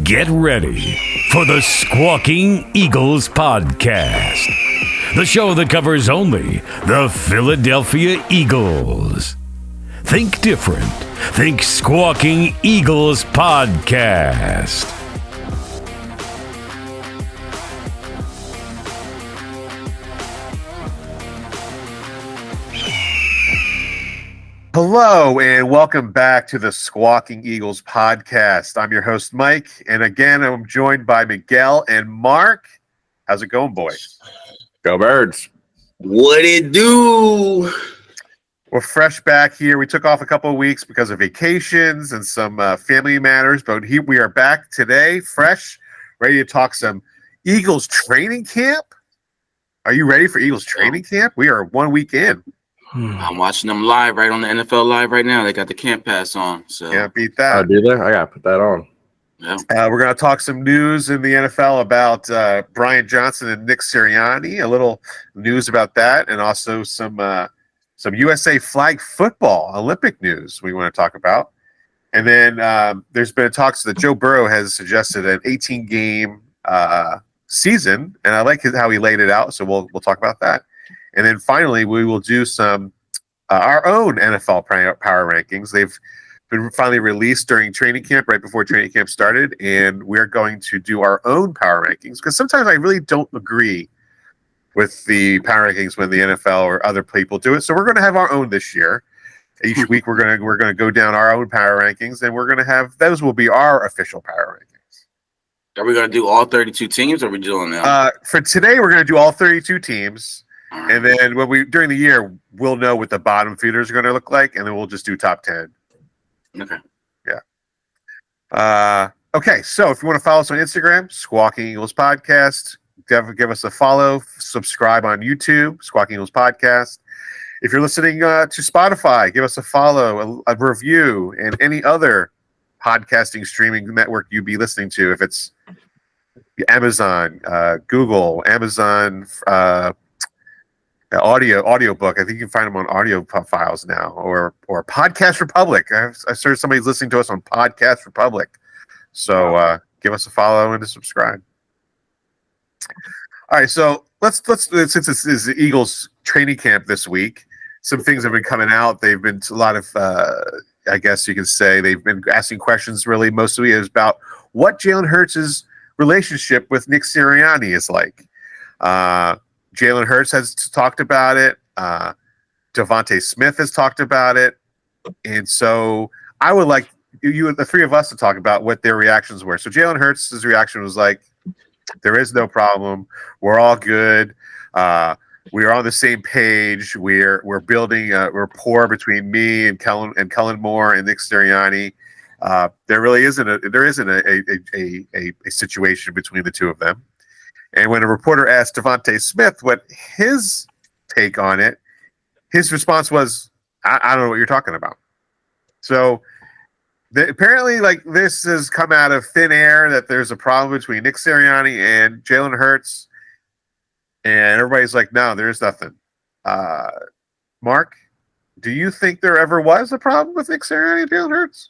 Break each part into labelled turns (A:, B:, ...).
A: Get ready for the Squawking Eagles Podcast, the show that covers only the Philadelphia Eagles. Think different. Think Squawking Eagles Podcast.
B: Hello, and welcome back to the Squawking Eagles Podcast. I'm your host, Mike, and again, I'm joined by Miguel and Mark. How's it going, boys?
C: Go Birds.
D: What it do?
B: We're fresh back here. We took off a couple of weeks because of vacations and some family matters, but here we are back today, fresh, ready to talk some Eagles training camp. Are you ready for Eagles training camp? We are 1 week in.
D: I'm watching them live right on the NFL Live right now. They got the Camp Pass on. So
B: Can't beat that.
C: Do they? I got to put that on.
D: yeah.
B: We're going to talk some news in the NFL about Brian Johnson and Nick Sirianni, a little news about that, and also some USA flag football Olympic news we want to talk about. And then there's been talks that Joe Burrow has suggested an 18-game season, and I like how he laid it out, so we'll talk about that. And then finally, we will do some our own NFL power rankings. They've been finally released during training camp, right before training camp started, and we're going to do our own power rankings because sometimes I really don't agree with the power rankings when the NFL or other people do it. So we're going to have our own this year. Each week, we're going to go down our own power rankings, and we're going to have those will be our official power rankings.
D: Are we going to do all 32 teams, or are we doing that?
B: For today, we're going to do all 32 teams. And then during the year, we'll know what the bottom feeders are going to look like, and then we'll just do top 10.
D: Okay.
B: Yeah. Okay, so if you want to follow us on Instagram, Squawking Eagles Podcast, give us a follow, subscribe on YouTube, Squawking Eagles Podcast. If you're listening to Spotify, give us a follow, a review, and any other podcasting streaming network you'd be listening to. If it's Amazon, Google, Amazon, audiobook. I think you can find them on audio files now, or Podcast Republic. I've heard somebody's listening to us on Podcast Republic. So give us a follow and a subscribe. All right, so let's since this is the Eagles training camp this week, some things have been coming out. They've been a lot of, I guess you can say, they've been asking questions. Really, mostly is about what Jalen Hurts' relationship with Nick Sirianni is like. Jalen Hurts has talked about it. Devontae Smith has talked about it. And so I would like you, the three of us, to talk about what their reactions were. So Jalen Hurts' reaction was like, there is no problem. We're all good. We're on the same page. We're building a rapport between me and Kellen Moore and Nick Sirianni. There really isn't a situation between the two of them. And when a reporter asked Devontae Smith what his take on it, his response was, I don't know what you're talking about. So apparently, like, this has come out of thin air that there's a problem between Nick Sirianni and Jalen Hurts. And everybody's like, no, there's nothing. Mark, do you think there ever was a problem with Nick Sirianni and Jalen Hurts?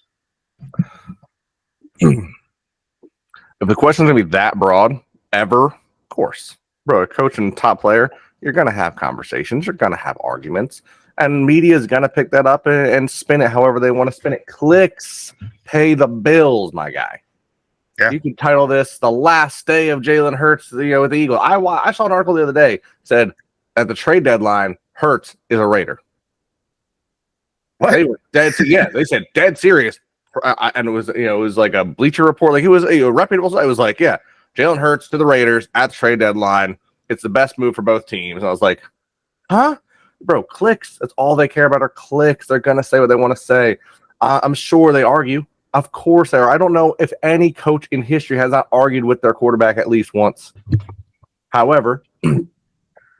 C: If the question's going to be that broad, ever, of course. Bro, a coach and top player, you're going to have conversations. You're going to have arguments. And media is going to pick that up and spin it however they want to spin it. Clicks pay the bills, my guy.
B: Yeah.
C: You can title this "The Last Day of Jalen Hurts," with the Eagle. I saw an article the other day said at the trade deadline, Hurts is a Raider.
B: What?
C: They were dead. Yeah, they said dead serious, and it was like a Bleacher Report, like it was a reputable. It was like, yeah, Jalen Hurts to the Raiders at the trade deadline. It's the best move for both teams. And I was like, huh? Bro, clicks. That's all they care about are clicks. They're going to say what they want to say. I'm sure they argue. Of course they are. I don't know if any coach in history has not argued with their quarterback at least once. However,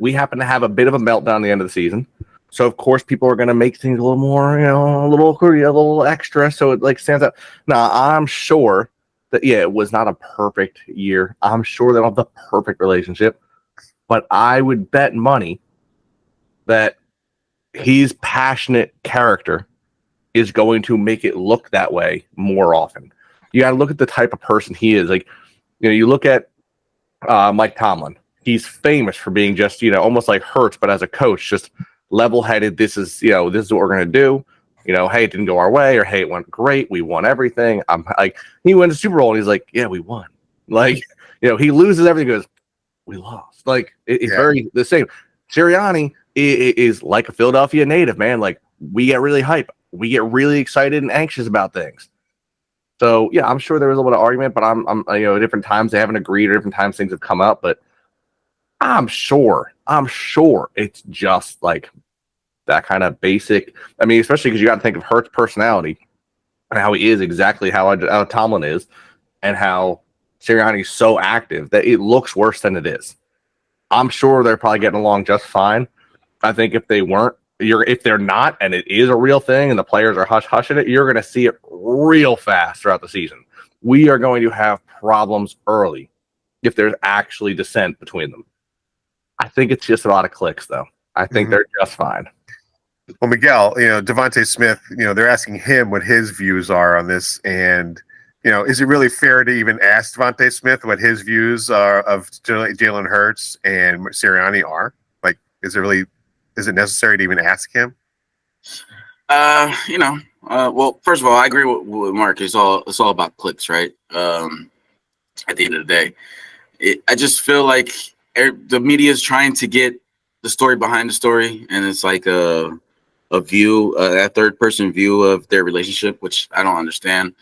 C: we happen to have a bit of a meltdown at the end of the season. So, of course, people are going to make things a little more, a little extra. So it like stands out. Now, I'm sure that, it was not a perfect year. I'm sure they don't have the perfect relationship. But I would bet money that his passionate character is going to make it look that way more often. you got to look at the type of person he is. Like, you look at Mike Tomlin. He's famous for being just, almost like Hurts, but as a coach, just level-headed. This is what we're going to do. Hey, it didn't go our way, or hey, it went great. We won everything. I'm like, he wins the Super Bowl, and he's like, yeah, we won. Like, he loses everything. He goes, we lost. Like, it's very the same. Sirianni is like a Philadelphia native, man. Like, we get really hype. We get really excited and anxious about things. So, yeah, I'm sure there was a little bit of argument, but I'm at different times they haven't agreed, or different times things have come up, but I'm sure it's just like that kind of basic. I mean, especially because you got to think of Hurt's personality and how he is exactly how Tomlin is, and how Sirianni's so active that it looks worse than it is. I'm sure they're probably getting along just fine. I think if they weren't, if they're not, and it is a real thing, and the players are hushing it, you're going to see it real fast throughout the season. We are going to have problems early if there's actually dissent between them. I think it's just a lot of clicks, though. I think they're just fine.
B: Well, Miguel, Devontae Smith, they're asking him what his views are on this, and is it really fair to even ask Devontae Smith what his views are of Jalen Hurts and Sirianni are? Like, is it necessary to even ask him?
D: Well, first of all, I agree with Mark. It's all about clicks, right? At the end of the day, I just feel like the media is trying to get the story behind the story, and it's like a view, a third person view of their relationship, which I don't understand.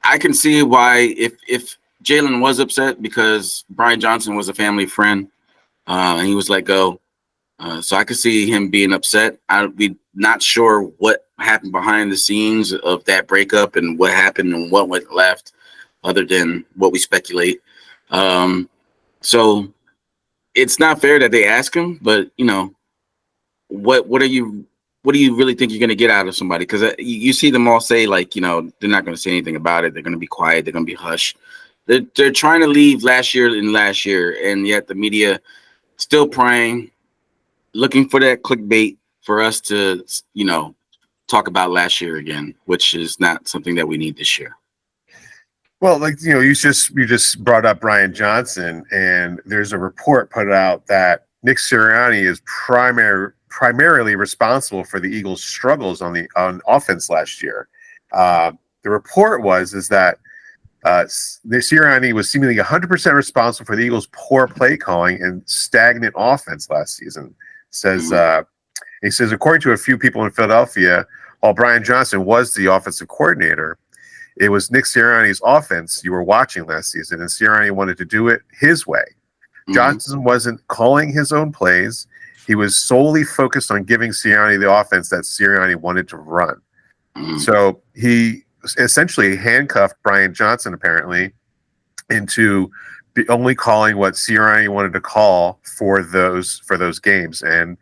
D: I can see why if Jalen was upset because Brian Johnson was a family friend, and he was let go. So I could see him being upset. I'd be not sure what happened behind the scenes of that breakup and what happened and what went left, other than what we speculate. So it's not fair that they ask him, but what do you really think you're going to get out of somebody? Because you see them all say, like, they're not going to say anything about it. They're going to be quiet. They're going to be hush. They're trying to leave last year, and yet the media still prying, looking for that clickbait for us to, talk about last year again, which is not something that we need this year.
B: Well, like, you just brought up Brian Johnson, and there's a report put out that Nick Sirianni is primarily responsible for the Eagles' struggles on offense last year. The report is that Sirianni was seemingly 100% responsible for the Eagles' poor play calling and stagnant offense last season. He says, according to a few people in Philadelphia, while Brian Johnson was the offensive coordinator, it was Nick Sirianni's offense you were watching last season, and Sirianni wanted to do it his way. Johnson wasn't calling his own plays. He was solely focused on giving Sirianni the offense that Sirianni wanted to run. So he essentially handcuffed Brian Johnson, apparently, into only calling what Sirianni wanted to call for those games. And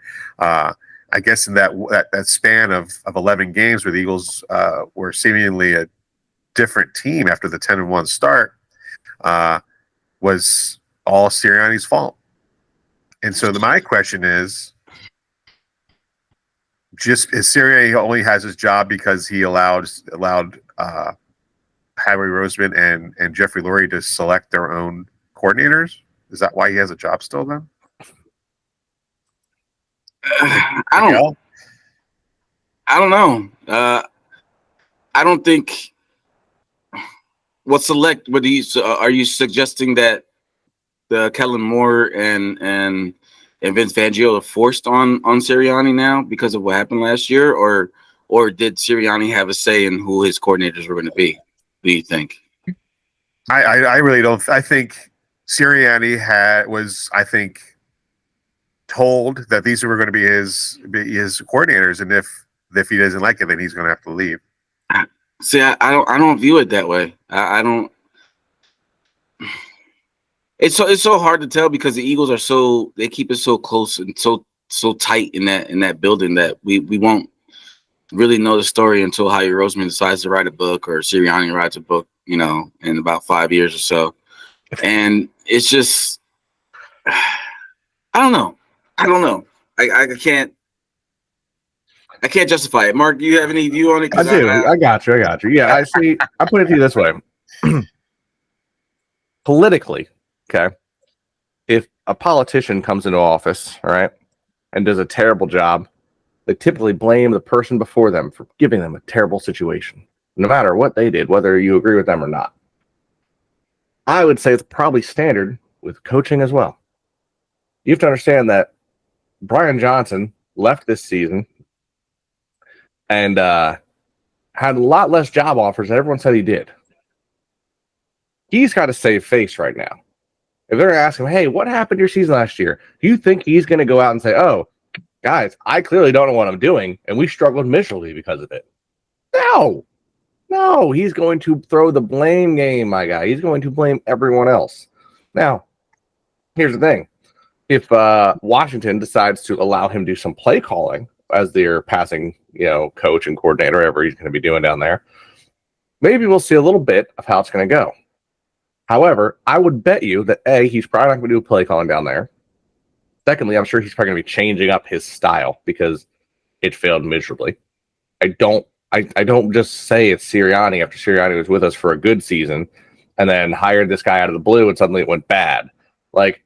B: I guess in that span of 11 games where the Eagles were seemingly a different team after the 10-1 start, was all Sirianni's fault. And so my question is Sirianni only has his job because he allowed Howie Roseman and Jeffrey Lurie to select their own coordinators? Is that why he has a job still then?
D: I don't know. I don't think. Are you suggesting that the Kellen Moore and Vince Fangio are forced on Sirianni now because of what happened last year, or did Sirianni have a say in who his coordinators were going to be? Do you think?
B: I really don't. I think Sirianni was told that these were going to be his coordinators, and if he doesn't like it, then he's going to have to leave.
D: See, I don't view it that way. I don't. It's so hard to tell because the Eagles they keep it so close and so tight in that building that we won't really know the story until Howie Roseman decides to write a book or Sirianni writes a book, in about 5 years or so. And it's just, I don't know. I can't justify it. Mark, do you have any view on it?
C: I do. I got you. Yeah, I see. I put it to you this way. Politically, okay, if a politician comes into office, all right, and does a terrible job, they typically blame the person before them for giving them a terrible situation, no matter what they did, whether you agree with them or not. I would say it's probably standard with coaching as well. You have to understand that Brian Johnson left this season and had a lot less job offers than everyone said he did. He's got to save face right now. If they're asking him, hey, what happened to your season last year? Do you think he's going to go out and say, oh, guys, I clearly don't know what I'm doing, and we struggled miserably because of it? No, he's going to throw the blame game, my guy. He's going to blame everyone else. Now, here's the thing. If Washington decides to allow him to do some play calling as their passing, coach and coordinator, whatever he's going to be doing down there, maybe we'll see a little bit of how it's going to go. However, I would bet you that A, he's probably not going to do play calling down there. Secondly, I'm sure he's probably going to be changing up his style because it failed miserably. I don't just say it's Sirianni after Sirianni was with us for a good season and then hired this guy out of the blue and suddenly it went bad. Like,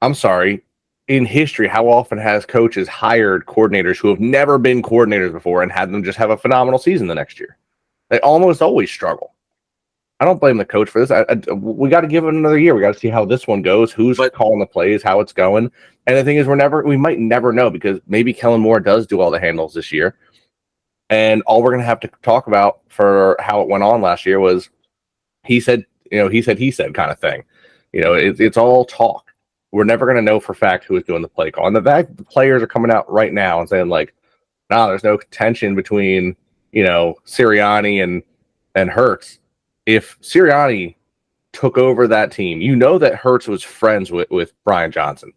C: I'm sorry. In history, how often has coaches hired coordinators who have never been coordinators before and had them just have a phenomenal season the next year? They almost always struggle. I don't blame the coach for this. We got to give it another year. We got to see how this one goes, who's calling the plays, how it's going. And the thing is, we might never know because maybe Kellen Moore does do all the handles this year. And all we're going to have to talk about for how it went on last year was he said kind of thing. It's all talk. We're never going to know for fact who is doing the play call. And the fact the players are coming out right now and saying like, there's no tension between, Sirianni and Hurts. If Sirianni took over that team, that Hurts was friends with Brian Johnson.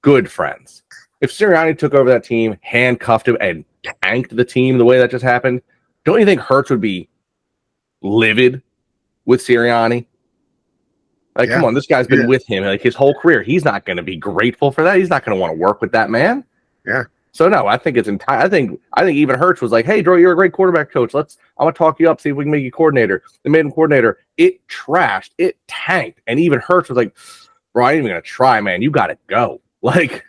C: Good friends. If Sirianni took over that team, handcuffed him, and tanked the team the way that just happened, don't you think Hurts would be livid with Sirianni? Like, come on, this guy's been with him like his whole career. He's not going to be grateful for that. He's not going to want to work with that man.
B: Yeah.
C: So no, I think it's entire. I think even Hurts was like, "Hey, Drew, you're a great quarterback coach. I'm gonna talk you up, see if we can make you coordinator." They made him coordinator. It trashed. It tanked. And even Hurts was like, "Bro, I ain't even gonna try, man. You got to go." Like,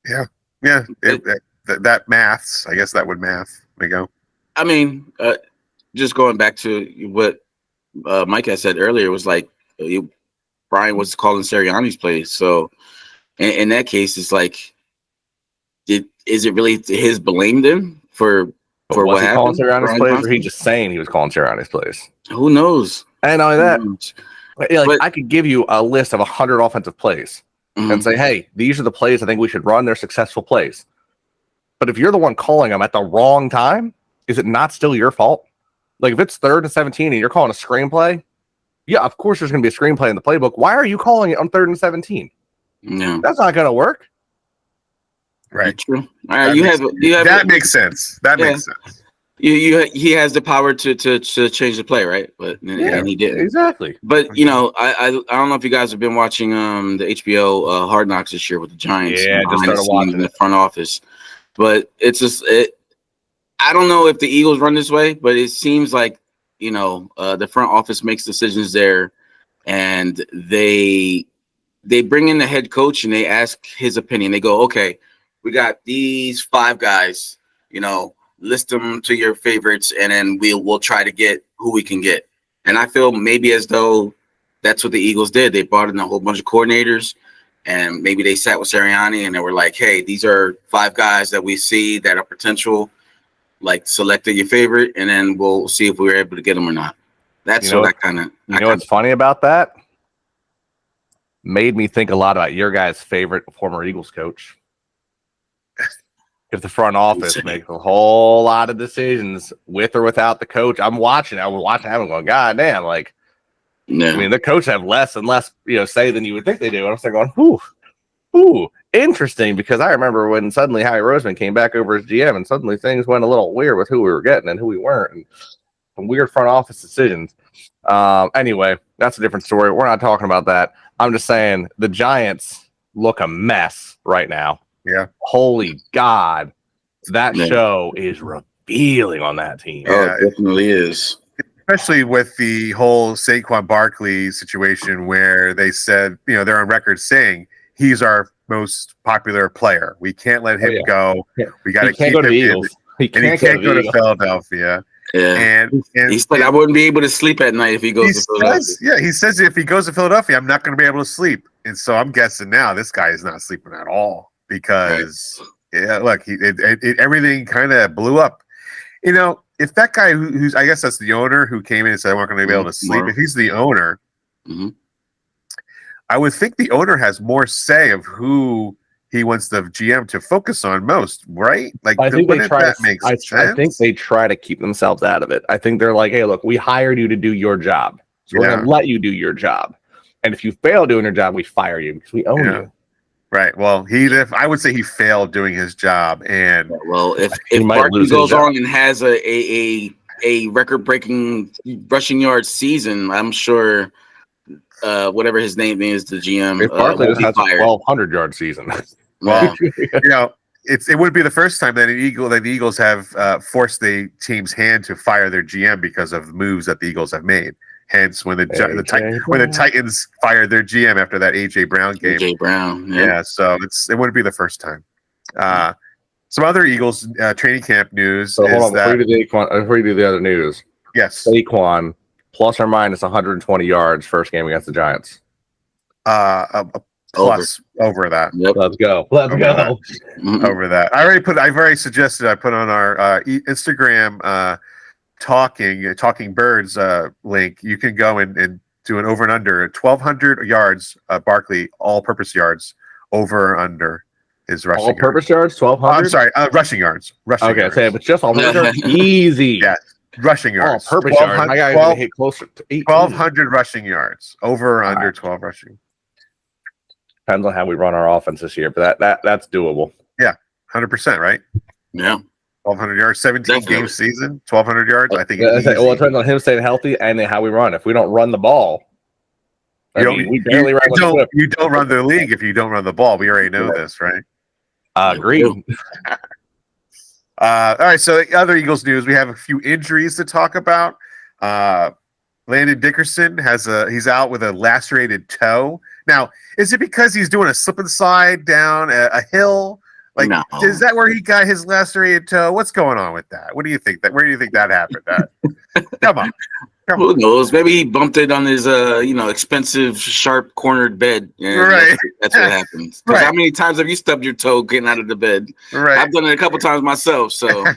B: yeah. That maths. I guess that would math. There we go.
D: I mean, just going back to what Mike had said earlier was like, Brian was calling Sirianni's plays. So in that case, it's like, is it really his blame then for what happened? Was he calling Sirianni's plays, or he just saying he was calling Sirianni's plays? Who knows?
C: And not only that, I could give you a list of 100 offensive plays and say, hey, these are the plays I think we should run. They're successful plays. But if you're the one calling them at the wrong time, is it not still your fault? Like, if it's 3rd and 17 and you're calling a screenplay, yeah, of course there's going to be a screenplay in the playbook. Why are you calling it on 3rd and 17?
D: No,
C: that's not going to work.
B: Right.
D: True.
B: That makes sense. That makes sense.
D: He has the power to change the play, right? But and he didn't.
C: Exactly.
D: But I don't know if you guys have been watching the HBO Hard Knocks this year with the Giants.
C: Yeah, just started watching
D: in the front office. But it's just I don't know if the Eagles run this way, but it seems like the front office makes decisions there, and they bring in the head coach and they ask his opinion. They go, okay, we got these 5 guys, list them to your favorites, and then we'll try to get who we can get. And I feel maybe as though that's what the Eagles did. They brought in a whole bunch of coordinators, and maybe they sat with Sirianni and they were like, hey, these are 5 guys that we see that are potential, like selected your favorite, and then we'll see if we were able to get them or not. That's what kind of.
C: What's funny about that? Made me think a lot about your guys' favorite former Eagles coach. If the front office makes a whole lot of decisions with or without the coach, I was watching him going, God damn, like,
D: no.
C: I mean, the coach have less and less, say than you would think they do. And I'm still going, ooh, interesting, because I remember when suddenly Howie Roseman came back over as GM and suddenly things went a little weird with who we were getting and who we weren't, and some weird front office decisions. Anyway, that's a different story. We're not talking about that. I'm just saying the Giants look a mess right now.
B: Yeah.
C: Holy God. That show is revealing on that team.
D: Oh, it definitely is.
B: especially with the whole Saquon Barkley situation where they said, they're on record saying he's our most popular player. We can't let him go. We got to keep him in. He can't go to Philadelphia.
D: Yeah.
B: And
D: he said, I wouldn't be able to sleep at night if he goes to Philadelphia.
B: He says if he goes to Philadelphia, I'm not going to be able to sleep. And so I'm guessing now this guy is not sleeping at all because, look, everything kind of blew up. If that guy who's, I guess that's the owner who came in and said, I'm not going to be able to sleep. If he's the owner, I would think the owner has more say of who he wants the GM to focus on most, right? Like,
C: I think they try
B: I
C: think they try to keep themselves out of it. I think they're like, hey, look, we hired you to do your job. So we're going to let you do your job. And if you fail doing your job, we fire you because we own you.
B: Right. Well, I would say he failed doing his job. And
D: if Barkley goes on and has a record-breaking rushing yard season, I'm sure whatever his name is, the GM,
C: if Barkley has a 1,200 yard season.
B: Well, it wouldn't be the first time that the Eagles have forced the team's hand to fire their GM because of moves that the Eagles have made. Hence, when the Titans fired their GM after that AJ Brown game.
D: AJ Brown,
B: so it wouldn't be the first time. Some other Eagles training camp news.
C: So hold on, before you do the other news.
B: Yes,
C: Saquon plus or minus 120 yards first game against the Giants.
B: Plus over that.
C: Yep. Let's go.
B: Over that. I've already suggested I put on our Instagram Talking Birds link. You can go and do an over and under 1,200 yards. Barkley all-purpose yards over or under his rushing.
C: All-purpose yards, 1,200.
B: I'm sorry, rushing yards.
C: Okay, say but just all-purpose yards, easy.
B: Yeah, rushing yards.
C: All-purpose yards. I got to hit closer to
B: 1,200 rushing yards. Over or under 12 rushing.
C: Depends on how we run our offense this year, but that's doable.
B: Yeah, 100%, right?
D: Yeah.
B: 1,200 yards, 17 game season, 1,200 yards. I think
C: it depends on him staying healthy and how we run. If we don't run the ball, we barely run.
B: You don't run the league if you don't run the ball. We already know this, right?
C: Agreed.
B: All right. So the other Eagles news, we have a few injuries to talk about. Landon Dickerson he's out with a lacerated toe. Now, is it because he's doing a slip and slide down a hill? Like, no. Is that where he got his lacerated toe? What's going on with that? What do you think? Where do you think that happened? Come on.
D: Who knows? Maybe he bumped it on his, expensive, sharp cornered bed.
B: Right.
D: That's what happens. Right. How many times have you stubbed your toe getting out of the bed?
B: Right.
D: I've done it a couple times myself. So, you know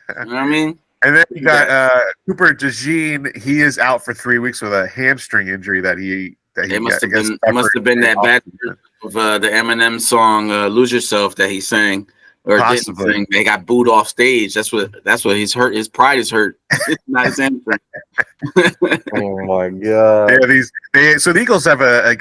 D: what I mean?
B: And then you got Cooper DeJean. He is out for 3 weeks with a hamstring injury that he
D: must have been that back of the Eminem song "Lose Yourself" that he sang or didn't sing. They got booed off stage. That's what he's hurt. His pride is hurt. It's not his hamstring.
C: Oh my god!
B: Yeah, so the Eagles have a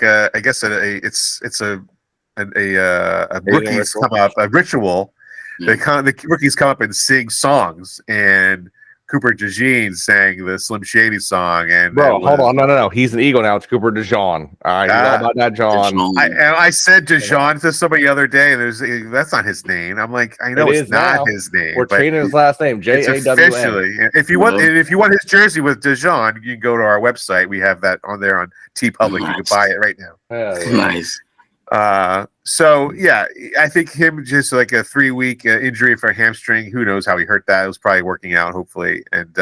B: rookies come up a ritual. The rookies come up and sing songs and. Cooper DeJean sang the Slim Shady song, and
C: hold on, no, he's an Eagle now. It's Cooper DeJean. All right, he's all about that John.
B: I said DeJean to somebody the other day, and that's not his name. I'm like, I know it's not his name.
C: We're changing his last name, JAWN.
B: Officially, if you want his jersey with DeJean, you can go to our website. We have that on there on TeePublic. Nice. You can buy it right now.
D: Nice.
B: So yeah, I think him just like a 3-week injury for a hamstring. Who knows how he hurt that? It was probably working out, hopefully. And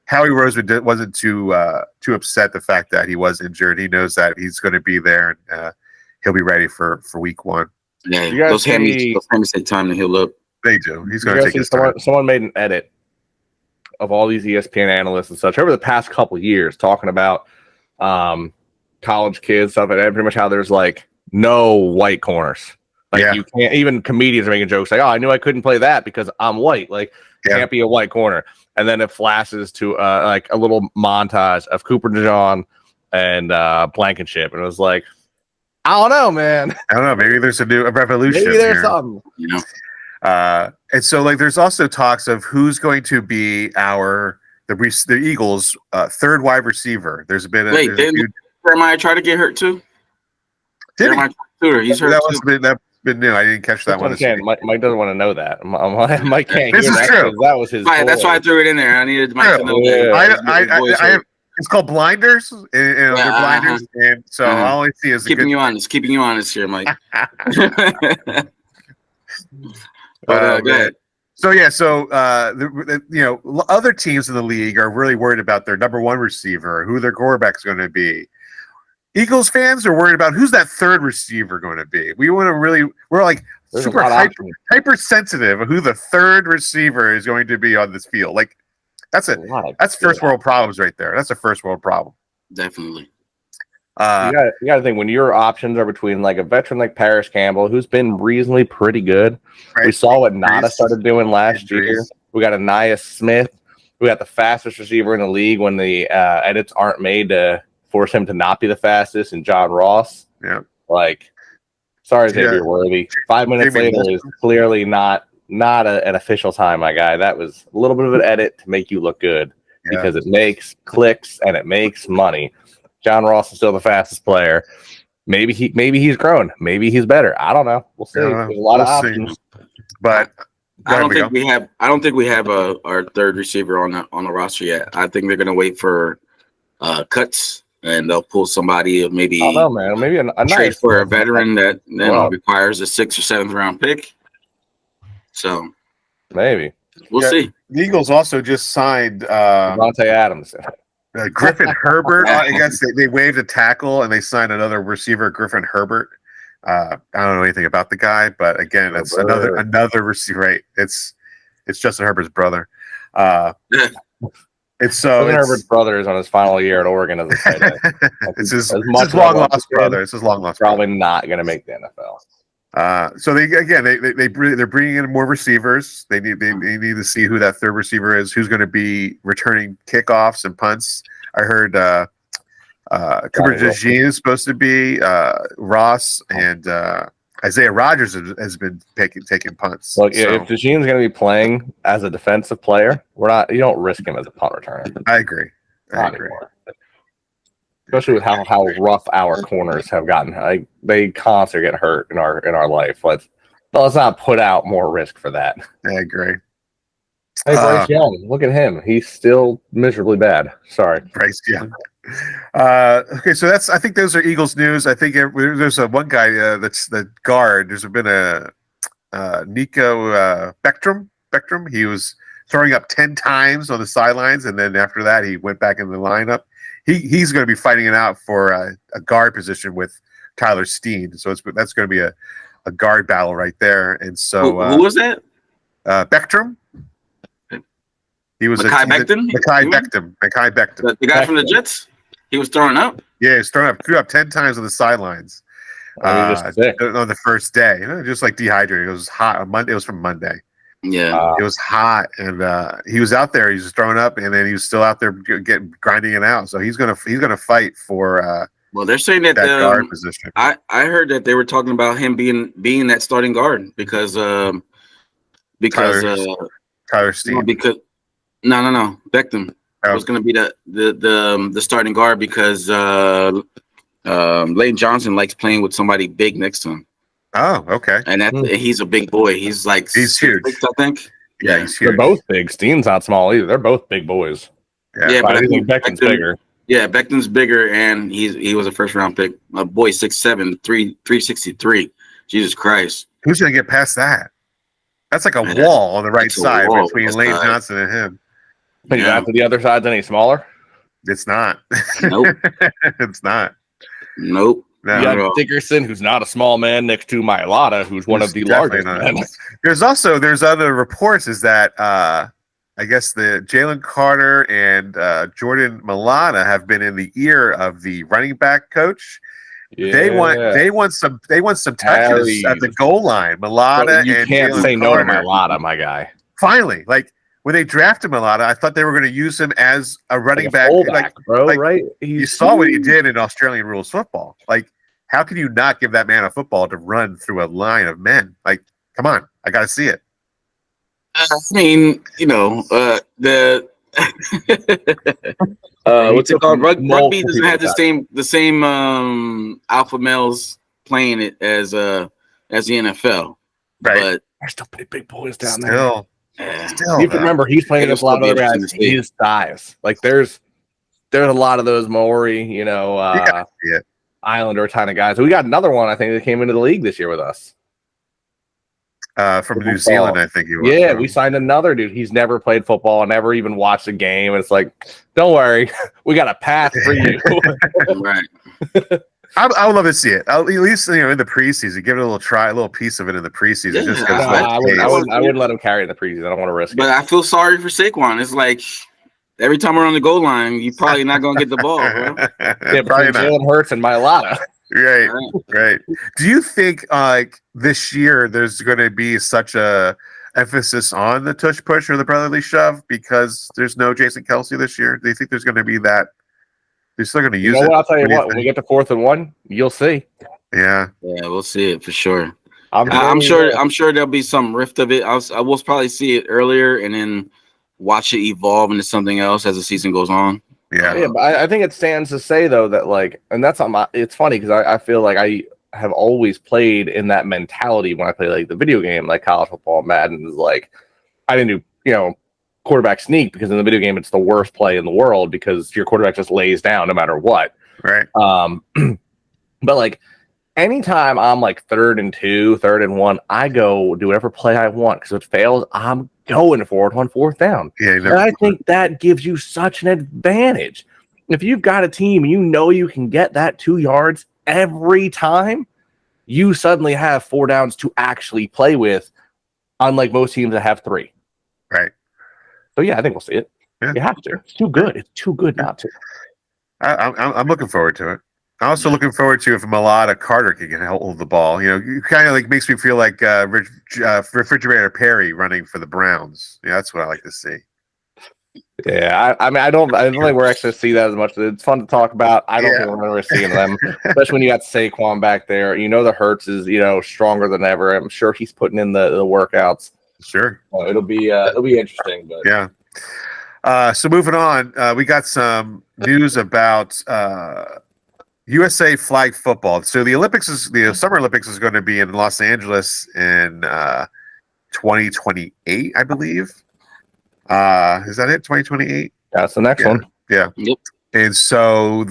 B: Howie Roseman wasn't too upset the fact that he was injured. He knows that he's going to be there and he'll be ready for week 1.
D: Yeah, those hammies take time to heal up.
B: They do. He's going to take his time.
C: Someone made an edit of all these ESPN analysts and such over the past couple of years talking about college kids stuff and pretty much how there's like no white corners. Like you can't, even comedians are making jokes like, oh, I knew I couldn't play that because I'm white. Like can't be a white corner. And then it flashes to like a little montage of Cooper DeJean and Blankenship. And it was like, I don't know, man.
B: I don't know. Maybe there's a revolution.
C: Maybe there's something.
B: And so like there's also talks of who's going to be the Eagles' third wide receiver. There's a bit of
D: Jeremiah try to get hurt too?
B: Did he?
D: He's hurt too.
B: Maybe been new. I didn't catch that one.
C: Mike doesn't want to know that. Mike can't
B: This
C: hear
B: is
C: that
B: true.
C: That was his.
D: That's why I threw it in there. I needed Mike to know that.
B: I have. It's called blinders. They're blinders, and so all I see is
D: keeping you honest here, Mike. But go ahead.
B: So other teams in the league are really worried about their number one receiver, who their quarterback is going to be. Eagles fans are worried about who's that third receiver going to be. We're like super hypersensitive of who the third receiver is going to be on this field. Like that's first world problems right there. That's a first world problem.
D: Definitely.
C: You got to think when your options are between like a veteran like Paris Campbell, who's been reasonably pretty good. Right. We saw what Nada started doing last year. We got Anais Smith. We got the fastest receiver in the league when the edits aren't made to force him to not be the fastest, and John Ross. Yeah. Like, sorry, Xavier Worthy. 5 minutes later is clearly not an official time, my guy. That was a little bit of an edit to make you look good because it makes clicks and it makes money. John Ross is still the fastest player. Maybe he's grown. Maybe he's better. I don't know. We'll see. There's a lot of options.
B: But
D: I don't think we have our third receiver on the roster yet. I think they're going to wait for cuts, and they'll pull somebody maybe.
C: I don't know, man. Maybe a
D: trade for a veteran that requires a 6th or 7th round pick. So
C: maybe
D: we'll see.
B: The Eagles also just signed
C: Devontae Adams.
B: Griffin Herbert. I guess they waived a tackle and they signed another receiver, Griffin Herbert. I don't know anything about the guy, but again, it's another receiver. Right? It's Justin Herbert's brother.
C: Herbert's brother is on his final year at Oregon as a tight end.
B: It's his long lost brother. It's his long lost.
C: Probably not going to make the NFL.
B: So they're bringing in more receivers. They need to see who that third receiver is, who's going to be returning kickoffs and punts. I heard Cooper DeJean is supposed to be Ross, and Isaiah Rodgers has been taking punts.
C: Look, if DeJean's going to be playing as a defensive player, you don't risk him as a punt returner.
B: I agree.
C: Anymore. Especially with how rough our corners have gotten. They constantly get hurt in our life. Let's not put out more risk for that.
B: I agree.
C: Hey, Bryce Young, look at him. He's still miserably bad. Sorry.
B: Bryce Young. Okay, so I think those are Eagles news. I think there's one guy that's the guard. There's been a Nico Bectrum. He was throwing up 10 times on the sidelines, and then after that, he went back in the lineup. He's going to be fighting it out for a guard position with Tyler Steen. So that's going to be a guard battle right there. And so
D: who was that?
B: Bectrum. He was
D: Mekhi Becton.
B: Mekhi Becton.
D: The guy from the Jets. He was throwing up.
B: Yeah, he was throwing up. Threw up 10 times on the sidelines on the first day. Just like dehydrated. It was hot. It was from Monday.
D: Yeah,
B: it was hot, and he was out there. He was throwing up, and then he was still out there grinding it out. So he's gonna fight for.
D: Well, they're saying that
B: guard position.
D: I heard that they were talking about him being that starting guard because
B: Tyler Steen.
D: No, Beckham was going to be the starting guard because Lane Johnson likes playing with somebody big next to him.
B: Oh, okay.
D: And he's a big boy. He's
B: huge.
D: 6'6", I think.
B: Yeah, he's
C: huge. They're both big. Steen's not small either. They're both big boys.
D: Yeah, but I think
C: Becton's bigger.
D: Yeah, Becton's bigger, and he was a first round pick. My boy, 6'7", 363. Jesus Christ.
B: Who's gonna get past that? That's like a wall on the right side between Lane Johnson and him.
C: But after the other side's any smaller?
B: It's not.
D: Nope.
B: It's not.
D: Nope.
C: No. You got Dickerson, who's not a small man, next to Mailata, who's one of the largest men.
B: There's other reports is that I guess the Jalen Carter and Jordan Mailata have been in the ear of the running back coach. Yeah. They want some touches at the goal line. Mailata,
C: you can't
B: Jalen
C: say
B: Carter.
C: no to Mailata, my guy.
B: Finally, like when they drafted Mailata, I thought they were going to use him as a running back.
C: Right?
B: You saw what he did in Australian rules football. Like, how can you not give that man a football to run through a line of men? Like, come on, I got to see it.
D: I mean, what's it called? Rugby doesn't have the same alpha males playing it as as the NFL.
B: Right.
D: But
C: There's still pretty big boys down there.
B: Still,
C: You have to remember, he's playing against a lot of other guys.
D: Interesting to see.
C: His size. Like there's a lot of those Maori, Islander kind of guys. We got another one, I think, that came into the league this year with us.
B: From New Zealand, I think he was.
C: Yeah, we signed another dude. He's never played football, never even watched a game. And it's like, don't worry, we got a path for you.
D: right.
B: I would love to see it. At least in the preseason, give it a little try, a little piece of it in the preseason.
D: Yeah,
B: just
C: I wouldn't let him carry in the preseason. I don't want to risk it.
D: But I feel sorry for Saquon. It's like every time we're on the goal line, you're probably not going to get the ball, bro.
C: Yeah, probably Jalen Hurts and Mailata.
B: Right. Do you think this year there's going to be such a emphasis on the tush push or the brotherly shove because there's no Jason Kelsey this year? Do you think there's going to be that? They're still going to use it.
C: I'll tell you what. When we get to 4th and 1, you'll see.
B: Yeah,
D: we'll see it for sure.
C: I'm
D: sure there'll be some rift of it. I will probably see it earlier and then watch it evolve into something else as the season goes on.
B: Yeah.
C: But I think it stands to say though that and that's it's funny because I feel like I have always played in that mentality when I play like the video game, like college football. Madden is like I didn't do quarterback sneak because in the video game it's the worst play in the world because your quarterback just lays down no matter what.
B: Right.
C: But like anytime I'm like 3rd and 2, 3rd and 1, I go do whatever play I want because if it fails, I'm going forward on 4th down.
B: Yeah,
C: and I think that gives you such an advantage. If you've got a team, you can get that 2 yards every time, you suddenly have 4 downs to actually play with, unlike most teams that have 3.
B: Right.
C: So yeah, I think we'll see it.
B: Yeah.
C: You have to. It's too good. It's too good not to.
B: I'm looking forward to it. I'm also looking forward to if Mailata Carter can hold the ball. It kind of like makes me feel like Refrigerator Perry running for the Browns. Yeah, that's what I like to see.
C: Yeah, I don't think we're actually going to see that as much. It's fun to talk about. I don't think we're going to seeing them, especially when you got Saquon back there. The Hurts is stronger than ever. I'm sure he's putting in the workouts.
B: Sure,
C: it'll be interesting. But
B: yeah. So moving on, we got some news about USA flag football. So the Summer Olympics is going to be in Los Angeles in 2028, I believe. Is that it? 2028?
C: That's the next one.
B: Yeah.
D: Yep.
B: And so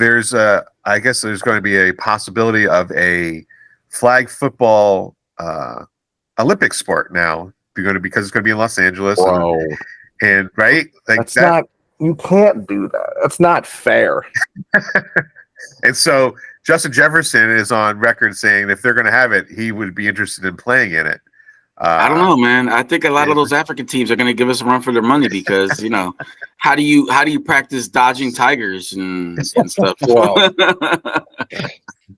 B: I guess there's going to be a possibility of a flag football Olympic sport now because it's going to be in Los Angeles.
C: Whoa.
B: And right?
C: You can't do that. That's not fair.
B: And so Justin Jefferson is on record saying if they're going to have it, he would be interested in playing in it.
D: I don't know, man. I think a lot of those African teams are going to give us a run for their money because how do you practice dodging tigers and stuff?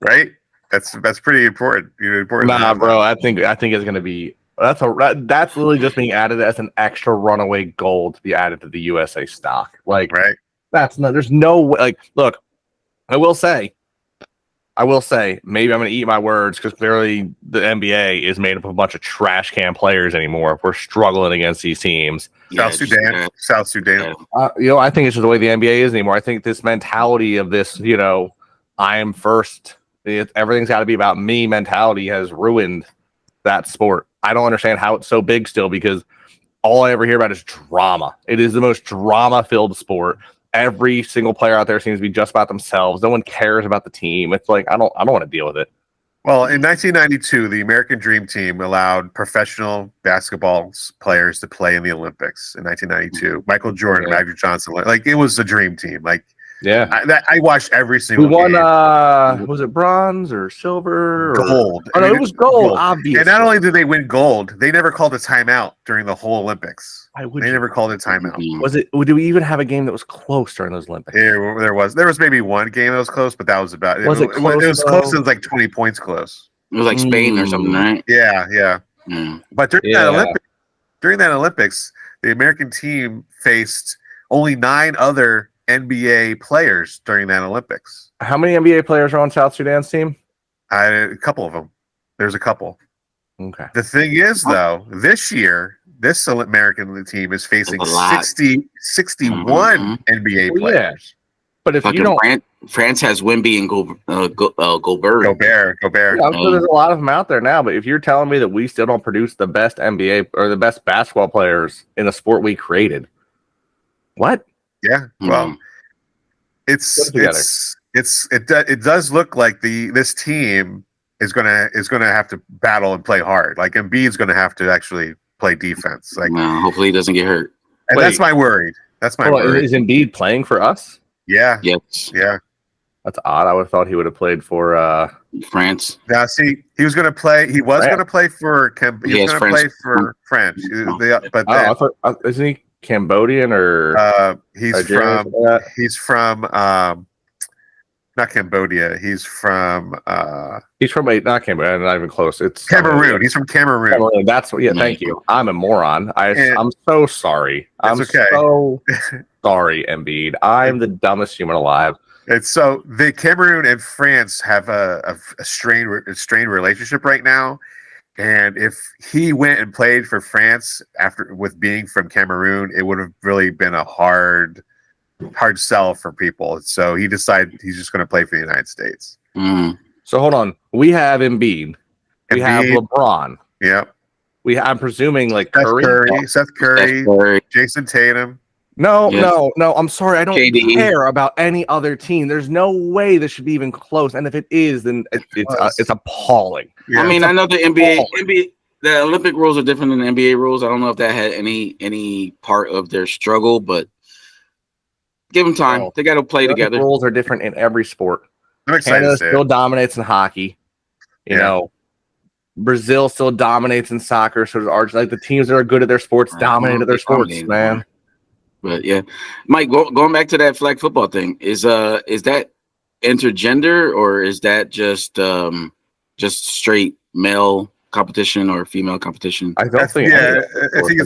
B: Right? That's pretty important.
C: Nah, bro. I think it's going to be that's literally just being added as an extra runaway goal to be added to the USA stock. Like,
B: right?
C: There's no way. Like, look, I will say, maybe I'm going to eat my words because clearly the NBA is made up of a bunch of trash can players anymore. If we're struggling against these teams.
B: South Sudan.
C: I think it's just the way the NBA is anymore. I think this mentality of this, I am first. Everything's got to be about me mentality has ruined that sport. I don't understand how it's so big still because all I ever hear about is drama. It is the most drama-filled sport. Every single player out there seems to be just about themselves. No one cares about the team. It's like I don't want to deal with it.
B: Well, in 1992, the American Dream Team allowed professional basketball players to play in the Olympics. In 1992, Michael Jordan, Magic Johnson, it was a dream team. I watched every single.
C: We won. Was it bronze or silver?
B: Gold.
C: Oh no, it was gold. Obviously.
B: And not only did they win gold, they never called a timeout during the whole Olympics. They never called a timeout.
C: Was it? Do we even have a game that was close during those Olympics?
B: Yeah, there was maybe one game that was close, but that was about it.
C: Was it close?
B: It was close. It was like 20 points close.
D: It was like Spain or something, right?
B: Yeah. But during that Olympics, the American team faced only 9 other NBA players during that Olympics.
C: How many NBA players are on South Sudan's team?
B: A couple of them. There's a couple.
C: Okay.
B: The thing is, though, this year, this American team is facing 61 NBA players.
C: But if you don't,
D: France has Wemby and Gobert.
B: Gobert.
C: I'm sure there's a lot of them out there now. But if you're telling me that we still don't produce the best NBA or the best basketball players in a sport we created, what?
B: Yeah, well, it does look like this team is gonna have to battle and play hard. Like Embiid's gonna have to actually play defense. Like,
D: hopefully he doesn't get hurt.
B: And that's my worry. That's my worry.
C: Is Embiid playing for us?
B: Yeah.
D: Yes.
B: Yeah.
C: That's odd. I would have thought he would have played for
D: France.
B: Now, see, he was going to play. He was going to play for. He was going to play for French. But then,
C: isn't he Cambodian or?
B: He's from. Not Cambodia. He's from.
C: Not Cambodia. Not even close. It's
B: Cameroon. He's from Cameroon.
C: That's what. Yeah. Thank you. I'm a moron. I'm so sorry. I'm
B: okay.
C: so sorry, Embiid. I'm the dumbest human alive.
B: And so the Cameroon and France have a strained relationship right now. And if he went and played for France with being from Cameroon, it would have really been a hard sell for people. So he decided he's just going to play for the United States.
D: Mm.
C: So hold on. We have Embiid. We have LeBron.
B: Yep.
C: I'm presuming like
B: Seth Curry, Jason Tatum.
C: No. I'm sorry. I don't care about any other team. There's no way this should be even close. And if it is, then it's appalling.
D: Yeah. I mean, I know the NBA, the Olympic rules are different than the NBA rules. I don't know if that had any part of their struggle, but give them time. They got to play together.
C: Rules are different in every sport.
B: I'm excited
C: Canada
B: to see
C: still
B: it.
C: dominates in hockey. You know, Brazil still dominates in soccer. So does Argentina. Like the teams that are good at their sports dominate at their sports, man.
D: But yeah, Mike, going back to that flag football thing, is that intergender or is that just straight male competition or female competition?
C: I don't think.
B: Yeah, I think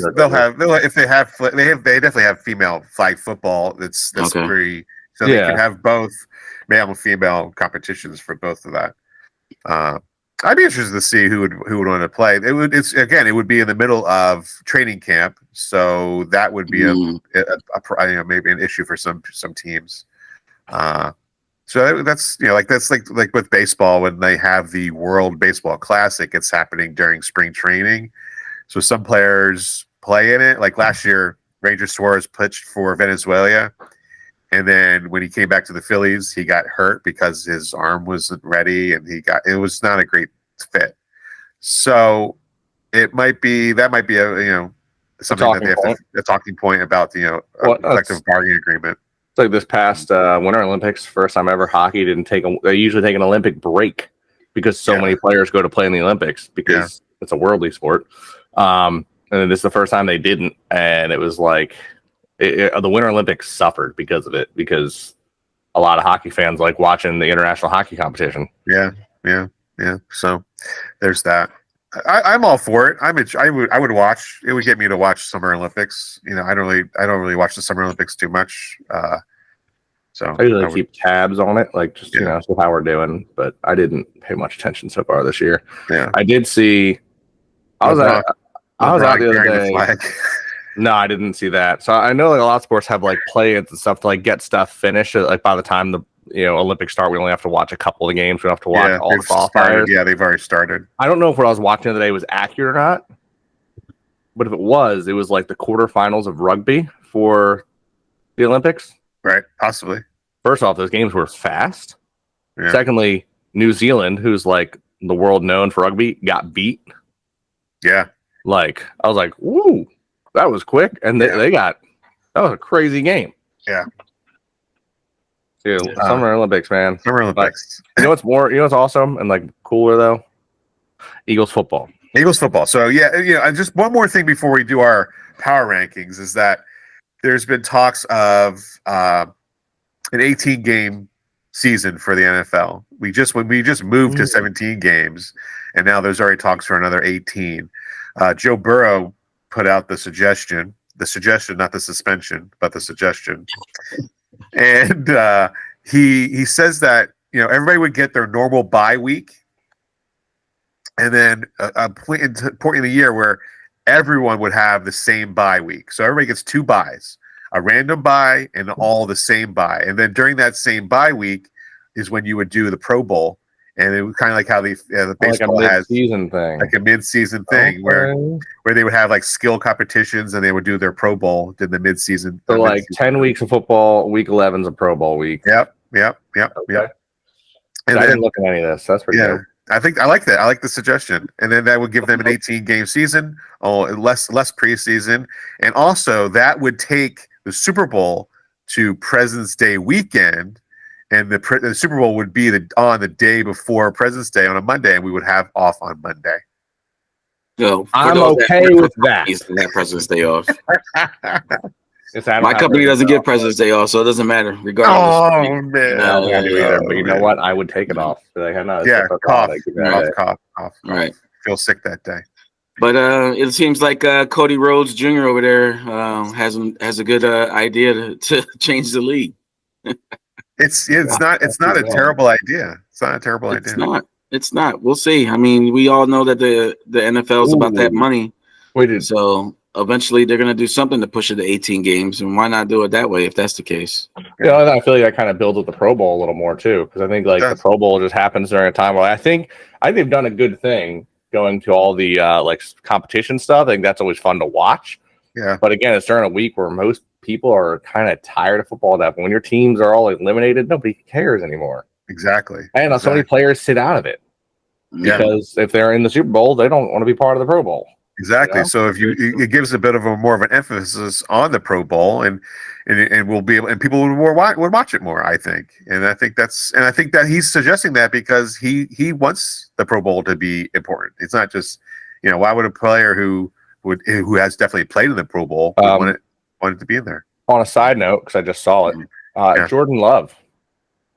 B: they definitely have female flag football. That's pretty. So they can have both male and female competitions for both of that. I'd be interested to see who would want to play. It would be in the middle of training camp, so that would be maybe an issue for some teams. So that's like with baseball when they have the World Baseball Classic, it's happening during spring training. So some players play in it. Like last year, Ranger Suarez pitched for Venezuela. And then when he came back to the Phillies, he got hurt because his arm wasn't ready, and it was not a great fit. So it might be something that they have a talking point about the collective bargaining agreement.
C: It's like this past Winter Olympics, first time ever hockey they usually take an Olympic break because so many players go to play in the Olympics because it's a worldly sport. And then this is the first time they didn't, and it was like. The Winter Olympics suffered because of it, because a lot of hockey fans like watching the international hockey competition.
B: Yeah. So there's that. I'm all for it. I would watch. It would get me to watch Summer Olympics. I don't really watch the Summer Olympics too much. So
C: I usually keep tabs on it, like just see how we're doing. But I didn't pay much attention so far this year.
B: Yeah,
C: I did see. I was out the other day. No, I didn't see that. So I know like a lot of sports have like play-ins and stuff to like get stuff finished. Like by the time the Olympics start, we only have to watch a couple of games. We don't have to watch all the qualifiers.
B: Yeah, they've already started.
C: I don't know if what I was watching the other day was accurate or not. But if it was like the quarterfinals of rugby for the Olympics.
B: Right, possibly.
C: First off, those games were fast.
B: Yeah.
C: Secondly, New Zealand, who's like the world known for rugby, got beat.
B: Yeah.
C: Like, I was like, woo. That was quick, and that was a crazy game.
B: Yeah.
C: Dude, Summer Olympics, man.
B: Summer Olympics.
C: You know what's awesome and like cooler though? Eagles football.
B: So just one more thing before we do our power rankings is that there's been talks of an 18-game season for the NFL. We just moved to 17 games, and now there's already talks for another 18. Joe Burrow put out the suggestion, not the suspension, but the suggestion. And he says that, everybody would get their normal bye week. And then a point in the year where everyone would have the same bye week. So everybody gets 2 byes, a random bye and all the same bye. And then during that same bye week is when you would do the Pro Bowl. And it was kind of like how the baseball
C: like a
B: has
C: mid-season thing,
B: like a mid-season thing where they would have like skill competitions and they would do their Pro Bowl in the mid-season.
C: So like 10 weeks of football, week 11's a Pro Bowl week.
B: Yep.
C: Okay.
B: And
C: I
B: then,
C: didn't look at any of this. That's pretty good.
B: I think I like that. I like the suggestion. And then that would give them an 18-game season, less preseason, and also that would take the Super Bowl to President's Day weekend. And the Super Bowl would be on the day before President's Day on a Monday, and we would have off on Monday.
D: So
C: I'm okay with that.
D: That President's Day off.
C: My
D: My company doesn't get President's Day off, so it doesn't matter. Regardless.
B: Oh man!
C: I don't do either, but you know what? I would take it off. Like,
B: Cough.
D: Right.
B: Feel sick that day.
D: But it seems like Cody Rhodes Jr. over there has a good idea to change the league.
B: It's not a terrible idea. It's not a terrible idea.
D: It's not. We'll see. I mean, we all know that the NFL is about that money. So eventually they're going to do something to push it to 18 games, and why not do it that way if that's the case?
C: Yeah, I feel like that kind of builds with the Pro Bowl a little more too, because I think like the Pro Bowl just happens during a time where I think they've done a good thing going to all the like competition stuff. I think that's always fun to watch.
B: Yeah.
C: But again, it's during a week where most people are kind of tired of football. That when your teams are all eliminated, nobody cares anymore.
B: Exactly.
C: And so many players sit out of it because if they're in the Super Bowl, they don't want to be part of the Pro Bowl.
B: Exactly. You know? So if it gives a bit of more of an emphasis on the Pro Bowl, and we'll be able, and people would watch it more. I think, and I think that he's suggesting that because he wants the Pro Bowl to be important. It's not just why would a player who has definitely played in the Pro Bowl want it to be in there.
C: On a side note, because I just saw it, Jordan Love.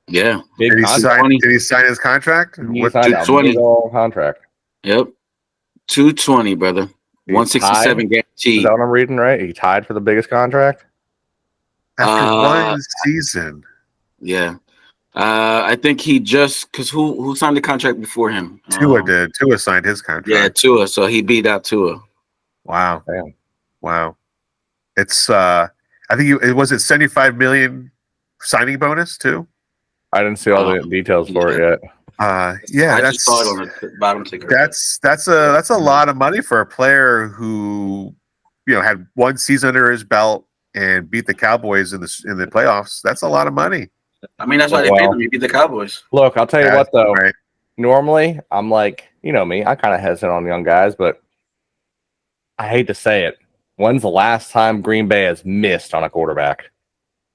D: Yeah.
B: Did he sign his contract?
C: What 220 contract?
D: Yep. 220, brother. 167 guaranteed.
C: Is that what I'm reading right? He tied for the biggest contract
B: after one season.
D: Yeah. I think he just because who signed the contract before him?
B: Tua did. Tua signed his contract.
D: Yeah, Tua. So he beat out Tua.
B: Wow. Damn. Wow. It's I think it was 75 million signing bonus too.
C: I didn't see all the details for it yet.
D: I just saw it on the bottom ticker.
B: That's a lot of money for a player who had one season under his belt and beat the Cowboys in the playoffs. That's a lot of money.
D: I mean, that's why they paid him. He beat the Cowboys.
C: Look, I'll tell you what though. Right. Normally, I'm like, me, I kind of hesitant on young guys, but I hate to say it. When's the last time Green Bay has missed on a quarterback?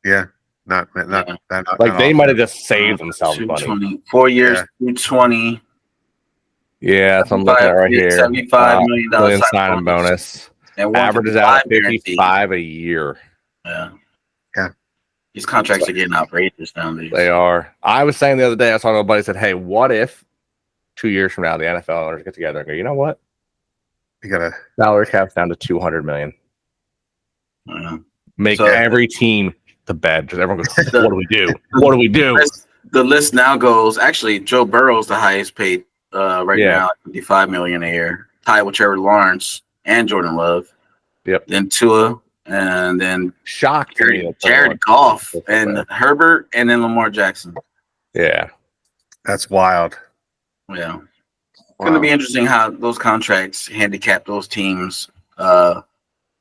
B: Yeah. Not
C: they might have just saved themselves money.
D: 4 years, 220.
C: Yeah, so I'm looking at right here.
D: $75 million
C: signing bonus. And averages out at 55 a year.
D: Yeah. These contracts are getting outrageous nowadays.
C: They are. I was saying the other day, I saw nobody said, "Hey, what if 2 years from now the NFL owners get together and go, you know what?
B: You gotta
C: salary cap's down to $200 million. Make every team the bed. Just everyone goes, what do we do? What do we do?
D: The list now goes. Actually, Joe Burrow's the highest paid right now, $55 million a year, tied with Trevor Lawrence and Jordan Love.
C: Yep.
D: Then Tua, and then
C: shocked
D: Jared Goff and Herbert, and then Lamar Jackson.
C: Yeah,
B: that's wild.
D: Yeah, it's going to be interesting how those contracts handicap those teams in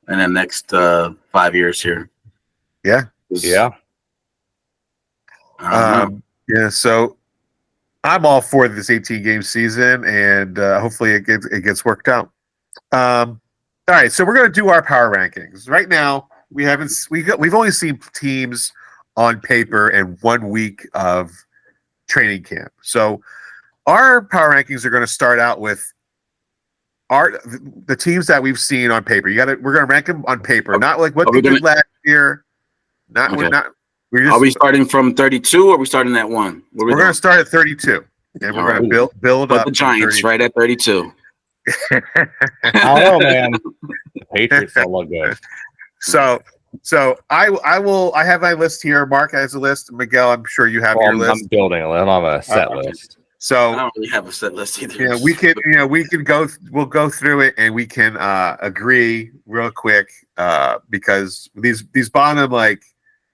D: the next 5 years here.
B: Yeah.
C: Yeah.
B: So I'm all for this 18-game season, and hopefully it gets worked out. All right, so we're going to do our power rankings. Right now, we've only seen teams on paper in 1 week of training camp. So our power rankings are going to start out with the teams that we've seen on paper. We're going to rank them on paper, not like what they did last year. Are we starting from 32 or are we starting at 1? We're going to start at 32. And we're going to build up
D: the Giants right at 32.
C: I don't know, man. The Patriots don't look good.
B: So I have my list here. Mark has a list. Miguel, I'm sure you have your list.
C: I'm building a list. I'm on a set list.
B: So
D: I don't really have a set list either.
B: we'll go through it and we can agree real quick because these bottom like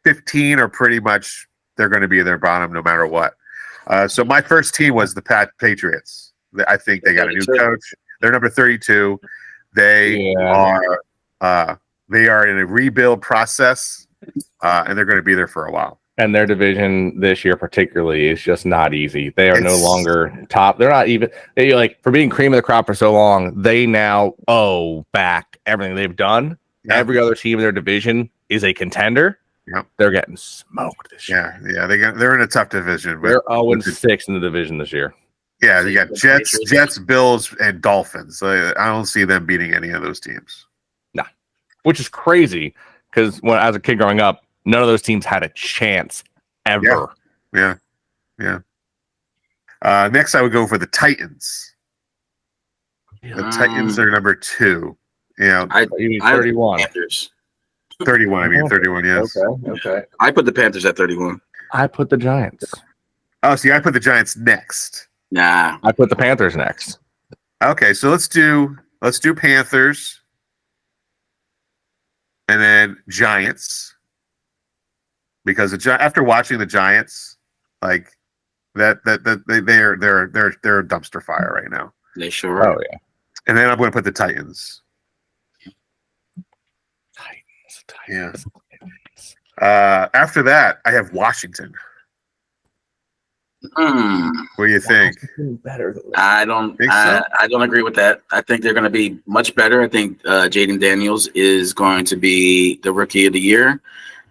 B: 15 are pretty much they're going to be their bottom no matter what. So my first team was the Patriots. I think they got a new coach. They're number 32. They are in a rebuild process, and they're going to be there for a while.
C: And their division this year, particularly, is just not easy. They are no longer top. They're not even. They like for being cream of the crop for so long. They now owe back everything they've done.
B: Yeah.
C: Every other team in their division is a contender.
B: Yep.
C: They're getting smoked this year.
B: Yeah. They're in a tough division.
C: They're 0-6 in the division this year.
B: Yeah, they got Jets, Bills, and Dolphins. I don't see them beating any of those teams.
C: Nah, which is crazy because when as a kid growing up, none of those teams had a chance ever.
B: Yeah. Next, I would go for the Titans. The Titans are number 2.
D: I
C: 31.
B: 31. I mean 31. Yes.
C: Okay.
D: I put the Panthers at 31.
C: I put the Giants.
B: Oh, see, I put the Giants next.
D: Nah,
C: I put the Panthers next.
B: Okay, so let's do Panthers, and then Giants, because after watching the Giants, like they're a dumpster fire right now.
D: they sure are.
C: Oh yeah.
B: And then I'm going to put the Titans.
C: Titans.
B: After that, I have Washington. What do you think?
C: Better than
D: I don't
B: Think so?
D: I don't agree with that. I think they're going to be much better. I think Jaden Daniels is going to be the rookie of the year.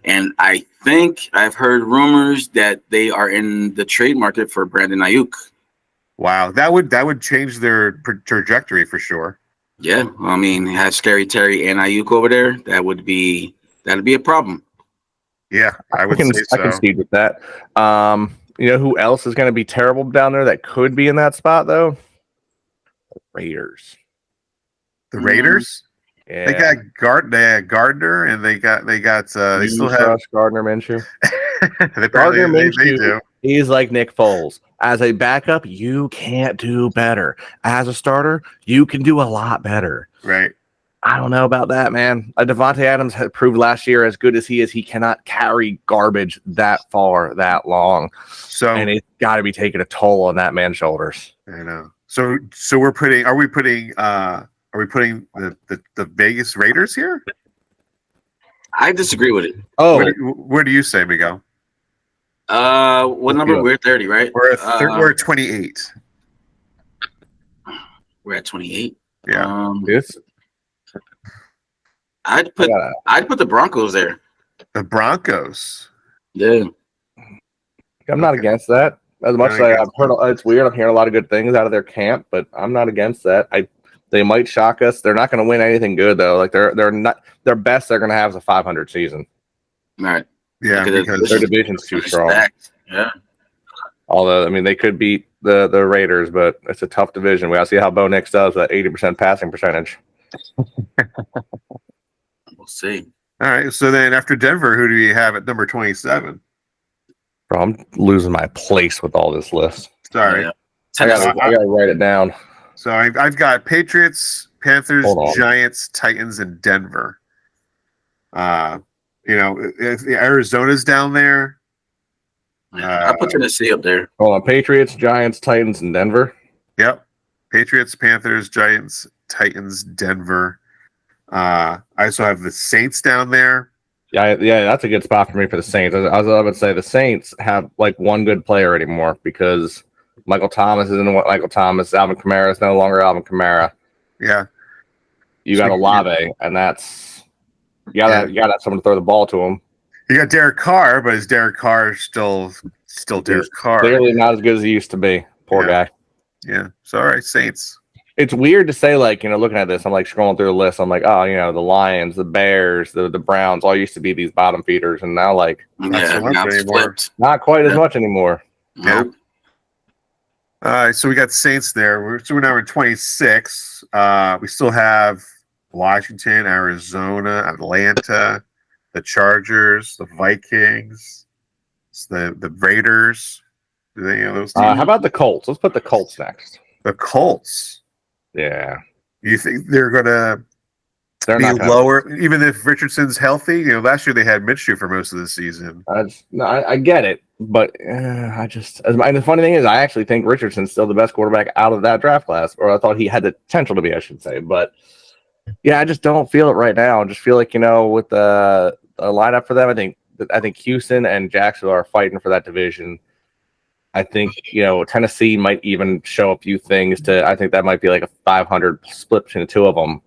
D: And I think I've heard rumors that they are in the trade market for Brandon Ayuk.
B: Wow, that would change their trajectory for sure.
D: Yeah, I mean, have Scary Terry and Ayuk over there. That'd be a problem.
B: Yeah, I would say
C: I
B: so.
C: can see with that. You know who else is going to be terrible down there that could be in that spot though? The Raiders.
B: The Raiders?
C: Yeah.
B: They had Gardner, and they still have
C: Gardner Minshew.
B: Gardner Minshew. They do.
C: He's like Nick Foles. As a backup, you can't do better. As a starter, you can do a lot better.
B: Right.
C: I don't know about that, man. Devontae Adams had proved last year, as good as he is, he cannot carry garbage that far, that long.
B: So,
C: and it's got to be taking a toll on that man's shoulders.
B: I know. So are we putting the Vegas Raiders here?
D: I disagree with it.
C: Oh,
B: where do you say, Miguel?
D: What number? We're 30, right?
B: We're at 28.
D: We're at 28.
B: Yeah.
D: I'd put the Broncos there.
B: The Broncos.
D: Yeah.
C: I'm not against that. As much as I've heard, it's weird. I'm hearing a lot of good things out of their camp, but I'm not against that. They might shock us. They're not going to win anything good though. Like they're not their best. They're going to have is a 500 season.
D: All right.
B: Yeah, because
C: their division's too strong.
D: Yeah.
C: Although I mean they could beat the Raiders, but it's a tough division. We got to see how Bo Nix does with that 80% passing percentage.
D: We'll see.
B: All right. So then after Denver, who do you have at number 27?
C: Bro, I'm losing my place with all this list.
B: Sorry.
D: Yeah.
C: I gotta write it down.
B: So I've got Patriots, Panthers, Giants, Titans, and Denver. If Arizona's down there.
D: I put Tennessee up there.
C: Hold on, Patriots, Giants, Titans, and Denver.
B: Yep. Patriots, Panthers, Giants, Titans, Denver. I also have the Saints down there.
C: Yeah, that's a good spot for me for the Saints. I was about to say the Saints have like one good player anymore because Michael Thomas isn't what Michael Thomas. Alvin Kamara is no longer Alvin Kamara.
B: Yeah.
C: You got Olave, and that's you got to have someone to throw the ball to him.
B: You got Derek Carr, but is Derek Carr still Derek Carr?
C: Clearly not as good as he used to be. Poor guy.
B: Yeah. So all right, Saints.
C: It's weird to say, like, looking at this, I'm like scrolling through the list. I'm like, oh, the Lions, the Bears, the Browns all used to be these bottom feeders, and now like
B: not so much anymore.
C: Not quite as much anymore.
B: Yeah. All right, so we got Saints there. We're now in 26. We still have Washington, Arizona, Atlanta, the Chargers, the Vikings, the Raiders, Do any of those teams?
C: How about the Colts? Let's put the Colts next.
B: The Colts.
C: Yeah.
B: You think they're gonna
C: They're
B: be
C: not gonna
B: lower, even if Richardson's healthy? Last year they had Minshew for most of the season.
C: I get it, but I just. And the funny thing is, I actually think Richardson's still the best quarterback out of that draft class, or I thought he had the potential to be, I should say. But yeah, I just don't feel it right now. I just feel like with the lineup for them, I think Houston and Jacksonville are fighting for that division. I think Tennessee might even show a few things to. I think that might be like a 500 split between the two of them.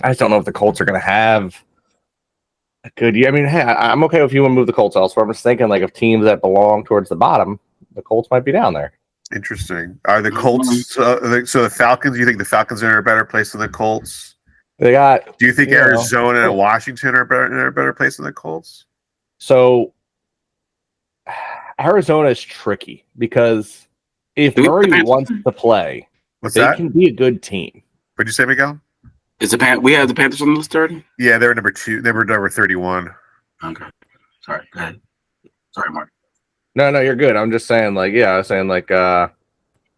C: I just don't know if the Colts are going to have a good year. I mean, hey, I'm okay if you want to move the Colts elsewhere. I'm just thinking like of teams that belong towards the bottom, the Colts might be down there.
B: Interesting. Are the Colts so the Falcons? You think the Falcons are in a better place than the Colts?
C: They got.
B: Do you think Arizona and Washington are in a better place than the Colts?
C: So Arizona is tricky because if Murray wants to play, can be a good team.
B: What'd you say, Miguel?
D: We have the Panthers on the list already?
B: Yeah, they're number 2. They were number 31.
D: Okay. Sorry. Go ahead. Sorry, Mark.
C: No, you're good. I'm just saying,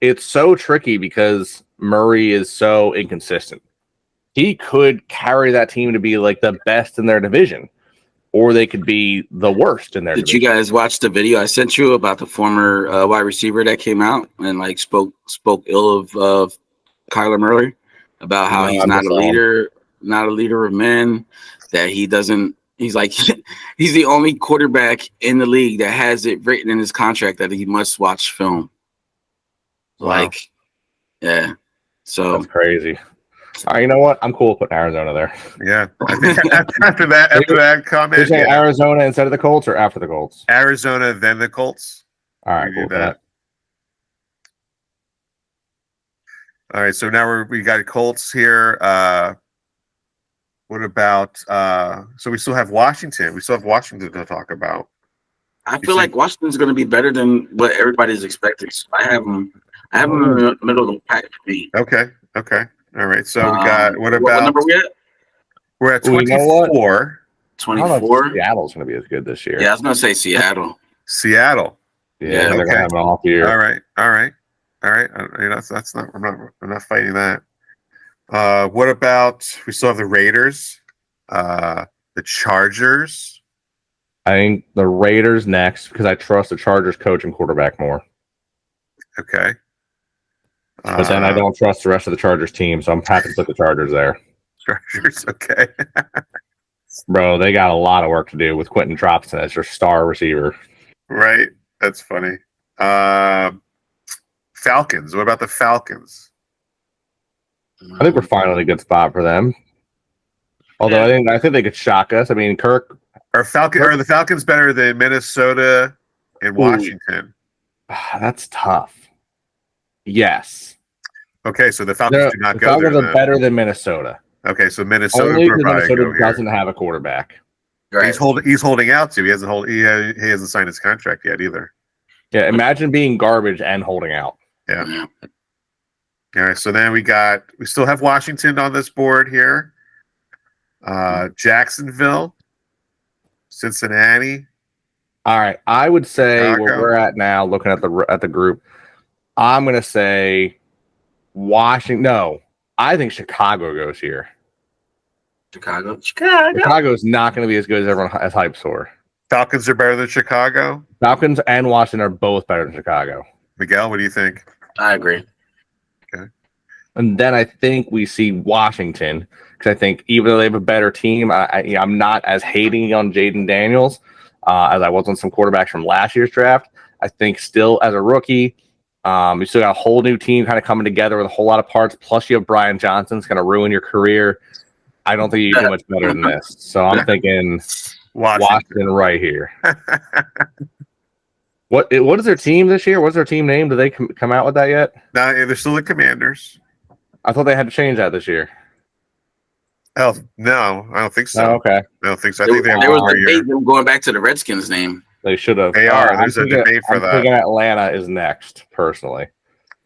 C: it's so tricky because Murray is so inconsistent. He could carry that team to be like the best in their division, or they could be the worst in their division.
D: Did you guys watch the video I sent you about the former wide receiver that came out and spoke ill of Kyler Murray? About how he's not a leader of men, that he doesn't, he's like, he's the only quarterback in the league that has it written in his contract that he must watch film.
B: Wow.
D: Yeah. So
C: that's crazy. All right, you know what? I'm cool with putting Arizona there.
B: Yeah. I think after that comment.
C: Arizona instead of the Colts or after the Colts?
B: Arizona, then the Colts.
C: All right, cool. That.
B: All right, so now we got Colts here. What about so we still have Washington. We still have Washington to talk about.
D: I feel like Washington's going to be better than what everybody's expecting. So I have them in the middle of the pack for me.
B: Okay. All right. So we got what number
D: we at?
B: We're at 24.
D: 24.
C: Seattle's going to be as good this year.
D: Yeah, I was going to say Seattle.
C: Yeah, they're going to have an off year.
B: All right. That's not. I'm not fighting that. What about? We still have the Raiders, the Chargers.
C: I think the Raiders next because I trust the Chargers coach and quarterback more.
B: Okay.
C: But then I don't trust the rest of the Chargers team, so I'm happy to put the Chargers there.
B: Chargers, okay.
C: Bro, they got a lot of work to do with Quentin Tropson as their star receiver.
B: Right. That's funny. Falcons. What about the Falcons?
C: I think we're finally in a good spot for them. Although I think they could shock us. I mean, Kirk.
B: Are the Falcons better than Minnesota and Washington?
C: That's tough. Yes.
B: Okay, so the Falcons do not go
C: Falcons
B: there.
C: Falcons are better than Minnesota.
B: Okay, so Minnesota
C: only because Minnesota doesn't have a quarterback.
B: Right. He's holding out too. He hasn't signed his contract yet either.
C: Yeah, imagine being garbage and holding out.
B: Yeah. All right, so then we still have Washington on this board here. Jacksonville, Cincinnati.
C: All right, I would say
B: Chicago.
C: where we're at now, looking at the group, I'm going to say Washington. No, I think Chicago goes here.
D: Chicago
C: is not going to be as good as everyone has hyped for.
B: Falcons are better than Chicago.
C: Falcons and Washington are both better than Chicago.
B: Miguel, what do you think?
D: I agree.
B: Okay.
C: And then I think we see Washington because I think even though they have a better team, I'm not as hating on Jaden Daniels as I was on some quarterbacks from last year's draft. I think still as a rookie, you still got a whole new team kind of coming together with a whole lot of parts. Plus, you have Brian Johnson. It's going to ruin your career. I don't think you can do much better than this. So I'm thinking Washington right here. What is their team this year? What's their team name? Did they come out with that yet?
B: No, they're still the Commanders.
C: I thought they had to change that this year.
B: Oh, no, I don't think so.
C: Oh, okay.
B: I don't think so. I think they
D: there was a debate going back to the Redskins name.
C: They should have.
B: They are. There's a debate for that.
C: I think Atlanta is next, personally.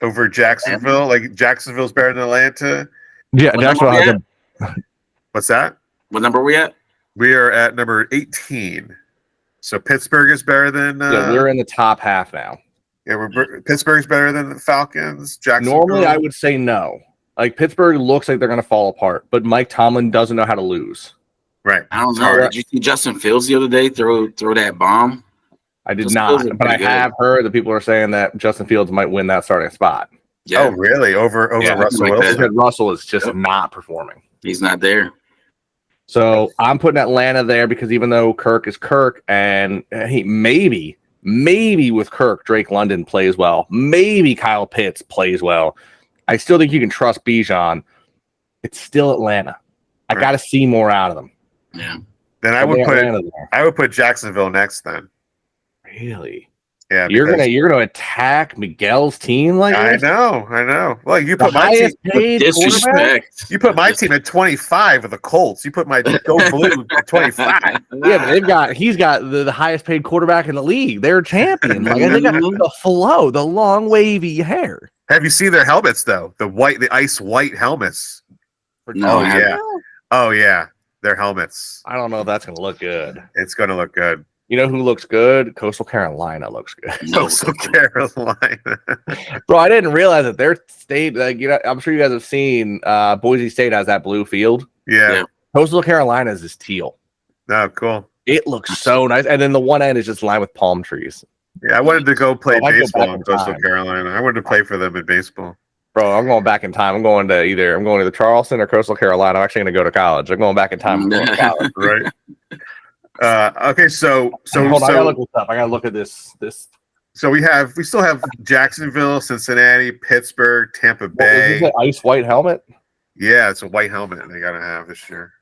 B: Over Jacksonville? Like, Jacksonville's better than Atlanta?
C: Yeah, Jacksonville has
B: What's that?
D: What number are we at?
B: We are at number 18. So Pittsburgh is better than...
C: we're in the top half now.
B: Yeah, Pittsburgh's better than the Falcons.
C: Normally, I would say no. Like Pittsburgh looks like they're going to fall apart, but Mike Tomlin doesn't know how to lose.
B: Right.
D: I don't know. Did you see Justin Fields the other day throw that bomb?
C: I did not, but I have heard that people are saying that Justin Fields might win that starting spot.
B: Yeah. Oh, really? Over Russell Wilson?
C: Russell is just not performing.
D: He's not there.
C: So I'm putting Atlanta there because even though Kirk is Kirk, and he maybe with Kirk, Drake London plays well. Maybe Kyle Pitts plays well. I still think you can trust Bijan. It's still Atlanta. I got to see more out of them.
D: Yeah.
B: Then I would put Jacksonville next. Then.
C: Really?
B: Yeah.
C: You're gonna attack Miguel's team like this?
B: I know. Well, you put my team.
D: Disrespect.
B: You put my team at 25 of the Colts. You put my Go Blue at 25.
C: Yeah, but he's got the highest paid quarterback in the league. They're champion. Like they got the flow, the long wavy hair.
B: Have you seen their helmets though? The ice white helmets.
D: No,
B: Oh yeah. Their helmets.
C: I don't know if that's gonna look good.
B: It's gonna look good.
C: You know who looks good? Coastal Carolina looks good.
B: Coastal Carolina.
C: Bro, I didn't realize that their state, I'm sure you guys have seen Boise State has that blue field.
B: Yeah.
C: Coastal Carolina is teal.
B: Oh, cool.
C: It looks so nice. And then the one end is just lined with palm trees.
B: Yeah, I wanted to go play baseball in Coastal Carolina. I wanted to play for them in baseball.
C: Bro, I'm going back in time. I'm going to either Charleston or Coastal Carolina. I'm actually going to go to college. I'm going back in time.
B: Right. Okay, so
C: hold on, I gotta look this up. I gotta look at this.
B: So we still have Jacksonville, Cincinnati, Pittsburgh, Tampa Bay.
C: Is this an ice white helmet?
B: Yeah, it's a white helmet they gotta have this year.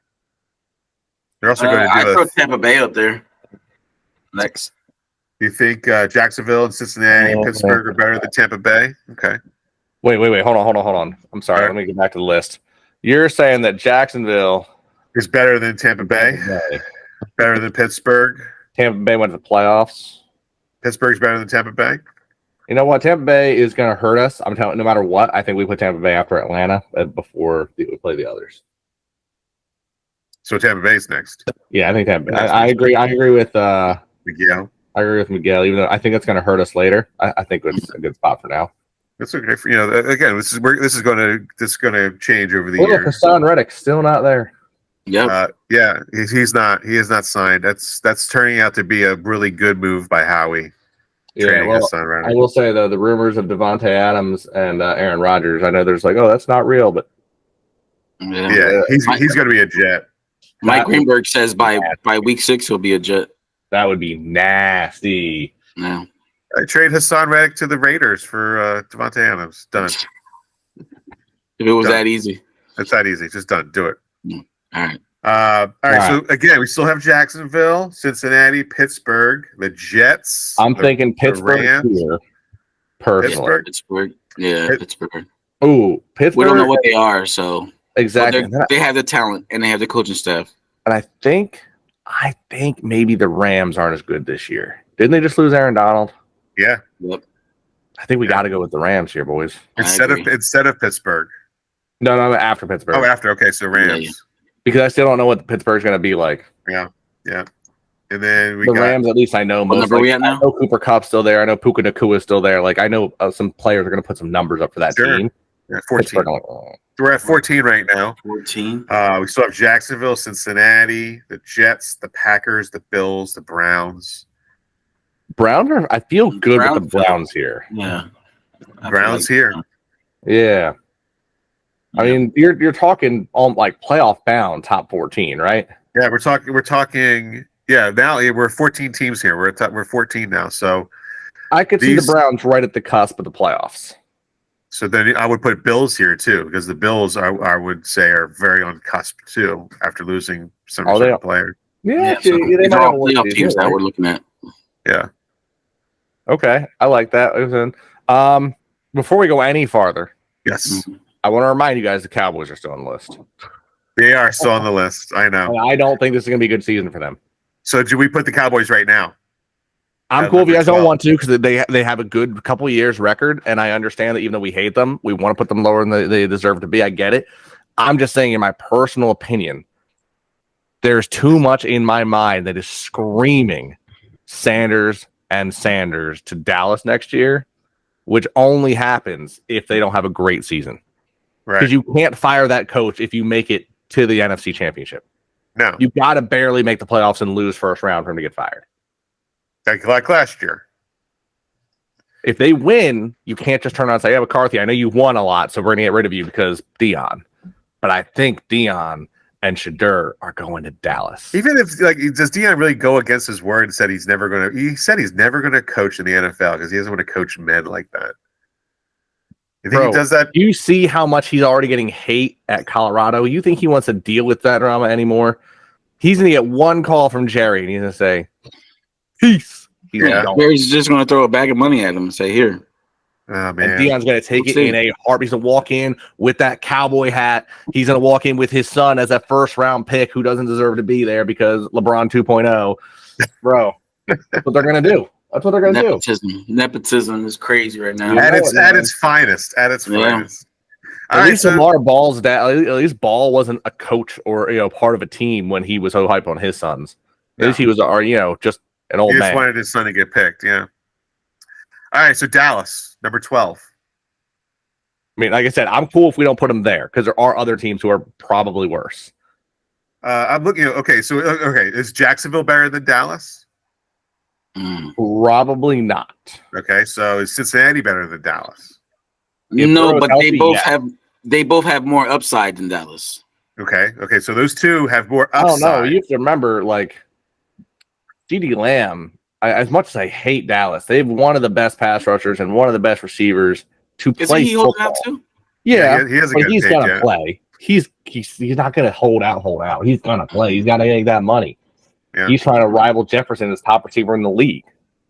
B: They're also going to do
D: I throw Tampa Bay up there next.
B: You think Jacksonville and Cincinnati and Pittsburgh are better than Tampa Bay? Okay.
C: Wait. Hold on. I'm sorry. Let me get back to the list. You're saying that Jacksonville
B: is better than Tampa Bay? Better than Pittsburgh?
C: Tampa Bay went to the playoffs.
B: Pittsburgh's better than Tampa Bay?
C: You know what? Tampa Bay is going to hurt us. I'm telling you, no matter what, I think we put Tampa Bay after Atlanta before we play the others.
B: So Tampa Bay's next.
C: Yeah, I think Tampa Bay. I agree. I agree with
B: Miguel.
C: I agree with Miguel, even though I think it's going to hurt us later. I think it's a good spot for now.
B: That's okay. Again, this is going to change over the years.
C: Hassan Reddick's still not there.
D: Yeah.
B: He's not. He is not signed. That's turning out to be a really good move by Howie.
C: Yeah, well, I will say though, the rumors of Devontae Adams and Aaron Rodgers. I know there's that's not real, but
B: he's going to be a Jet.
D: Mike Greenberg says by week 6 he'll be a Jet.
C: That would be nasty.
D: Yeah.
B: I trade Hassan Reddick to the Raiders for Devontae Adams. Done.
D: If it was that easy.
B: It's that easy. Just done. Do it.
D: All right.
B: All right. So again, we still have Jacksonville, Cincinnati, Pittsburgh, the Jets.
C: I'm thinking Pittsburgh here. Personally.
D: Pittsburgh. Yeah, Pittsburgh.
C: Ooh, Pittsburgh.
D: We don't know what they are, so
C: exactly.
D: They have the talent and they have the coaching staff.
C: And I think maybe the Rams aren't as good this year. Didn't they just lose Aaron Donald?
B: Yeah.
D: Yep.
C: I think we got to go with the Rams here, boys.
B: Instead of Pittsburgh.
C: No, after Pittsburgh.
B: Oh, after. Okay, so Rams.
C: Yeah. Because I still don't know what Pittsburgh's going to be like.
B: Yeah. And then we
C: got
B: the
C: Rams. At least I know most.
D: Are we at now?
C: I know Cooper Kupp's still there. I know Puka Nakua's still there. Like I know some players are going to put some numbers up for that team.
B: Yeah, 14. We're at 14 right now.
D: 14.
B: We still have Jacksonville, Cincinnati, the Jets, the Packers, the Bills, the Browns.
C: Browns I feel good with the Browns here.
D: Yeah.
B: Browns here.
C: Yeah. I mean, you're talking on like playoff bound top 14, right?
B: Yeah, we're talking. Yeah, now we're 14 teams here. We're 14 now. So
C: I could see the Browns right at the cusp of the playoffs.
B: So then I would put Bills here too, because the Bills I would say are very on cusp too after losing some players.
C: Yeah,
D: so these are all playoff teams that we're looking at.
B: Yeah.
C: Okay, I like that. Before we go any farther,
B: yes,
C: I want to remind you guys the Cowboys are still on the list.
B: They are still on the list. I know.
C: I don't think this is going to be a good season for them.
B: So do we put the Cowboys right now?
C: I'm cool if you guys don't want to, because they have a good couple of years record, and I understand that even though we hate them, we want to put them lower than they deserve to be. I get it. I'm just saying, in my personal opinion, there's too much in my mind that is screaming Sanders to Dallas next year which only happens if they don't have a great season.
B: Right.
C: Because you can't fire that coach if you make it to the NFC Championship.
B: No.
C: You got to barely make the playoffs and lose first round for him to get fired.
B: Like last year.
C: If they win, you can't just turn around and say, "Yeah, McCarthy, I know you won a lot, so we're going to get rid of you because Dion." But I think Dion and Shadur are going to Dallas.
B: Even if does Dion really go against his word and said he's never going to? He said he's never going to coach in the NFL because he doesn't want to coach men like that. You think he does that?
C: You see how much he's already getting hate at Colorado. You think he wants to deal with that drama anymore? He's going to get one call from Jerry, and he's going to say, "Peace."
D: Jerry's just going to throw a bag of money at him and say, "Here."
B: Oh, man.
C: And Dion's going to take it in a heartbeat. He's going to walk in with that cowboy hat. He's going to walk in with his son as a first-round pick who doesn't deserve to be there because LeBron 2.0. Bro, that's what they're going to do. That's what they're going to do.
D: Nepotism is crazy right now.
B: At its finest. At its finest.
C: At least Lamar Ball's dad. At least Ball wasn't a coach or part of a team when he was so hyped on his sons. At least he was, just an old man.
B: He just wanted his son to get picked. Yeah. All right. So Dallas, number 12.
C: I mean, like I said, I'm cool if we don't put them there because there are other teams who are probably worse.
B: I'm looking at. Okay. So is Jacksonville better than Dallas?
C: Probably not.
B: Okay. So is Cincinnati better than Dallas?
D: No, but they both have more upside than Dallas.
B: Okay. So those two have more upside.
C: Oh no, you have to remember, CeeDee Lamb. As much as I hate Dallas, they have one of the best pass rushers and one of the best receivers to play football. Out too? Yeah, he has he's gonna play. He's not gonna hold out. He's gonna play. He's got to make that money. Yeah. He's trying to rival Jefferson as top receiver in the league.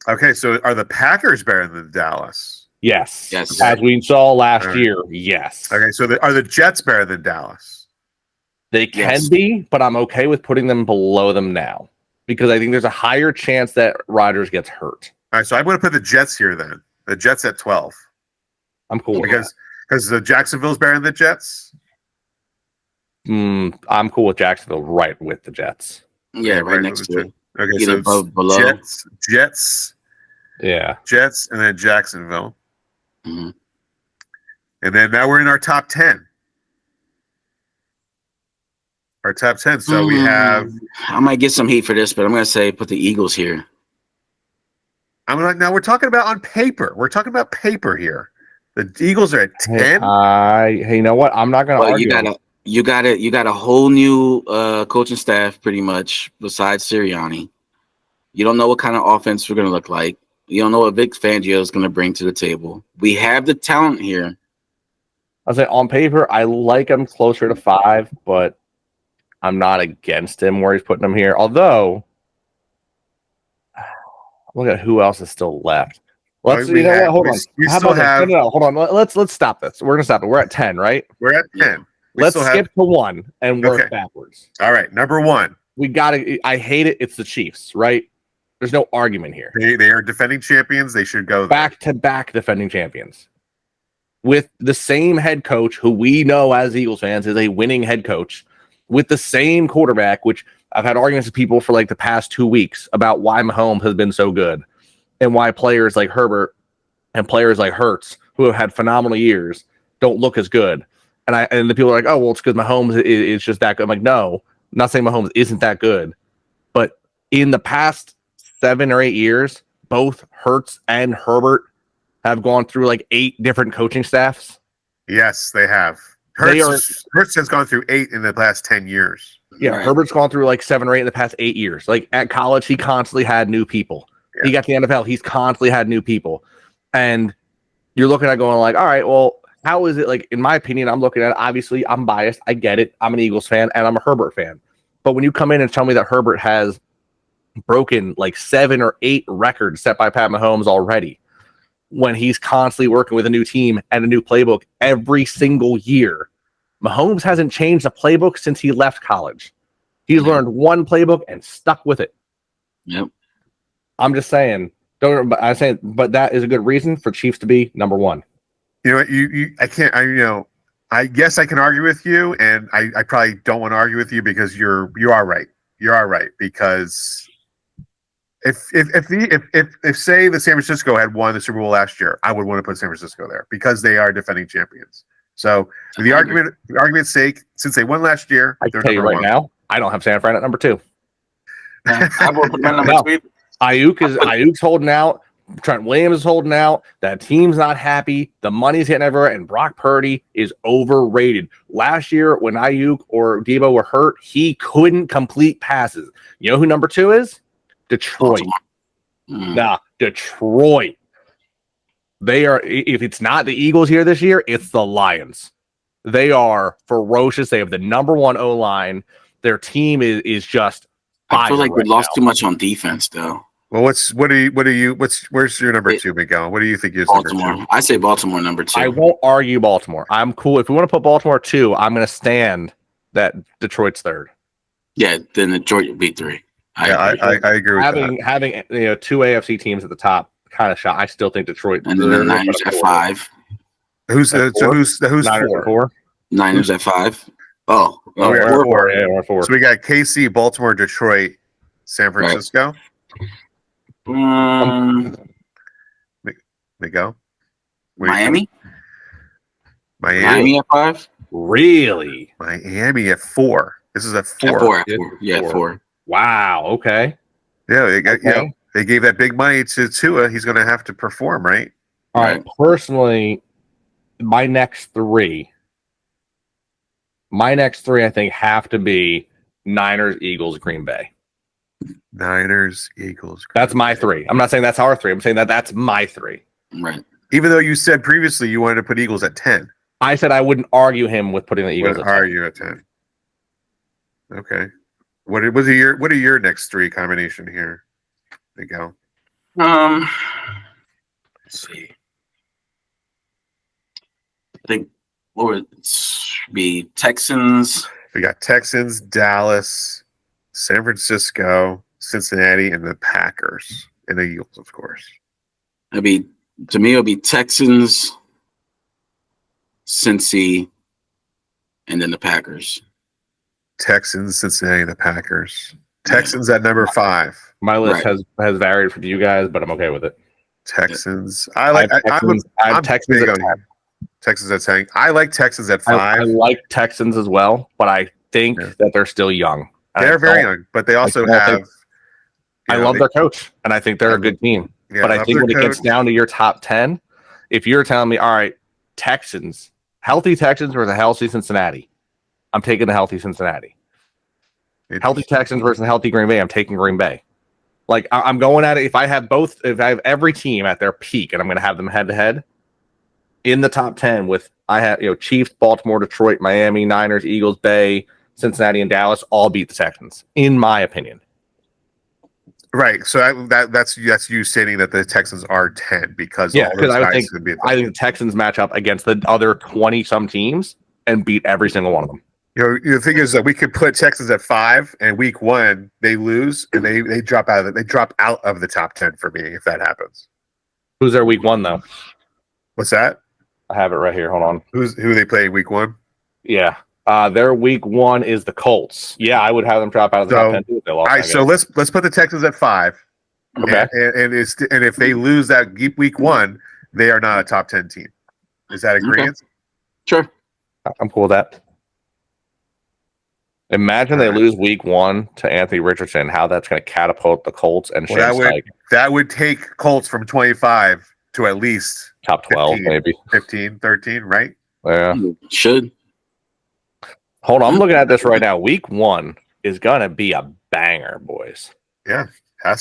B: Okay, so are the Packers better than Dallas?
C: Yes. As we saw last year, yes.
B: Okay, so are the Jets better than Dallas?
C: They can be, but I'm okay with putting them below them now because I think there's a higher chance that Rodgers gets hurt.
B: All right, so I'm going to put the Jets here then. The Jets at 12.
C: I'm cool
B: because the Jacksonville's better than the Jets.
C: I'm cool with Jacksonville right with the Jets.
D: Yeah, right next to it.
B: Okay, so below. Jets.
C: Yeah.
B: Jets and then Jacksonville.
D: Mm-hmm.
B: And then now we're in our top 10. Our top 10. So we have.
D: I might get some heat for this, but I'm going to say put the Eagles here.
B: Now we're talking about on paper. We're talking about paper here. The Eagles are at 10.
C: Hey, you know what? I'm not going to argue.
D: You got a whole new coaching staff pretty much besides Sirianni. You don't know what kind of offense we're going to look like. You don't know what Vic Fangio is going to bring to the table. We have the talent here.
C: I say on paper, I like him closer to 5, but I'm not against him where he's putting him here. Although, look at who else is still left. Hold on. Hold on. Let's stop this. We're gonna stop it. We're at 10, right?
B: We're at 10.
C: Let's skip to 1 and work backwards.
B: All right, number 1.
C: We gotta. I hate it. It's the Chiefs, right? There's no argument here.
B: They are defending champions. They should go
C: back-to-back defending champions with the same head coach, who we know as Eagles fans is a winning head coach, with the same quarterback. Which I've had arguments with people for the past 2 weeks about why Mahomes has been so good. And why players like Herbert and players like Hurts, who have had phenomenal years, don't look as good. And the people are like, "Oh, well, it's because Mahomes is just that good." I'm like, no, I'm not saying Mahomes isn't that good. But in the past 7 or 8 years, both Hurts and Herbert have gone through 8 different coaching staffs.
B: Yes, they have. Hurts has gone through 8 in the past 10 years.
C: Yeah, right. Herbert's gone through 7 or 8 in the past 8 years. At college, he constantly had new people. Yeah. He got to the NFL. He's constantly had new people. And you're looking at going all right, well, how is it? In my opinion, I'm looking at it. Obviously, I'm biased. I get it. I'm an Eagles fan and I'm a Herbert fan. But when you come in and tell me that Herbert has broken 7 or 8 records set by Pat Mahomes already, when he's constantly working with a new team and a new playbook every single year, Mahomes hasn't changed the playbook since he left college. He's learned one playbook and stuck with it.
D: Yep.
C: I'm just saying. But that is a good reason for Chiefs to be number 1.
B: You know what? I guess I can argue with you, and I probably don't want to argue with you because you are right. You are right because If say the San Francisco had won the Super Bowl last year, I would want to put San Francisco there because they are defending champions. So for the argument's sake, since they won last year,
C: I can tell you right now, I don't have San Fran at number 2.
D: I will put my number 2.
C: Ayuk's holding out. Trent Williams is holding out. That team's not happy. The money's hitting everywhere, and Brock Purdy is overrated. Last year, when Ayuk or Debo were hurt, he couldn't complete passes. You know who number 2 is? Detroit. Detroit. They are. If it's not the Eagles here this year, it's the Lions. They are ferocious. They have the number 1 O-line. Their team is just.
D: I feel like we lost too much on defense, though.
B: Well, where's your number 2, Miguel? What do you think is
D: Baltimore?
B: number 2?
D: I say Baltimore number 2.
C: I won't argue Baltimore. I'm cool. If we want to put Baltimore 2, I'm going to stand that Detroit's 3rd.
D: Yeah, then Detroit would be 3.
B: I agree with that.
C: Having 2 AFC teams at the top, kind of shot. I still think Detroit.
D: And then the Niners at 5.
B: Who's 4?
D: Niners at 5. Oh,
B: we're 4.
C: Yeah, we're 4.
B: So we got KC, Baltimore, Detroit, San Francisco. Miguel?
D: Miami
B: Miami
D: at 5.
C: Really?
B: Miami at 4. This is at 4.
D: At 4.
C: Wow. Okay.
B: Yeah, they gave that big money to Tua. He's going to have to perform, right?
C: All right. Personally, my next three, I think, have to be Niners, Eagles, Green Bay.
B: Niners, Eagles.
C: That's my 3. I'm not saying that's our 3. I'm saying that's my 3.
D: Right.
B: Even though you said previously you wanted to put Eagles at 10.
C: I said I wouldn't argue him with putting the Eagles at 10.
B: Argue at 10. Okay. What are your next 3 combination here? There you go.
D: Let's see. I think what would it be? Texans.
B: We got Texans, Dallas, San Francisco, Cincinnati, and the Packers, and the Eagles, of course.
D: To me, it'll be Texans, Cincy, and then the Packers.
B: Texans, Cincinnati, and the Packers. Texans at number 5.
C: My list has varied from you guys, but I'm okay with it.
B: Texans.
C: I have Texans at 10.
B: Texans at 10. I like Texans at 5.
C: I like Texans as well, but I think that they're still young.
B: They're very young, but they also have.
C: I love their coach, and I think they're a good team.
B: Yeah,
C: but I think when it gets down to your top 10, if you're telling me, all right, Texans, healthy Texans versus a healthy Cincinnati, I'm taking the healthy Cincinnati. Healthy Texans versus a healthy Green Bay, I'm taking Green Bay. Like, I'm going at it. If I have every team at their peak, and I'm going to have them head to head in the top 10 with, I have, Chiefs, Baltimore, Detroit, Miami, Niners, Eagles, Bay, Cincinnati, and Dallas all beat the Texans, in my opinion.
B: Right. So that's you stating that the Texans are 10 because
C: I think the Texans match up against the other 20 some teams and beat every single one of them.
B: The thing is that we could put Texans at 5, and week 1 they lose and they drop out of it. They drop out of the top 10 for me if that happens.
C: Who's their week 1 though?
B: What's that?
C: I have it right here. Hold on.
B: Who they play week 1?
C: Yeah. Their week 1 is the Colts. Yeah, I would have them drop out of the top 10 too.
B: All right, so let's put the Texans at 5.
C: Okay.
B: And if they lose that week 1, they are not a top 10 team. Is that agreement?
D: Okay. Sure.
C: I'm cool with that. Imagine they lose week 1 to Anthony Richardson, how that's going to catapult the Colts and
B: that would take Colts from 25 to at least
C: top 12,
B: 15,
C: maybe
B: 15, 13, right?
C: Yeah.
D: Should.
C: Hold on, I'm looking at this right now. Week 1 is going to be a banger, boys.
B: Yeah.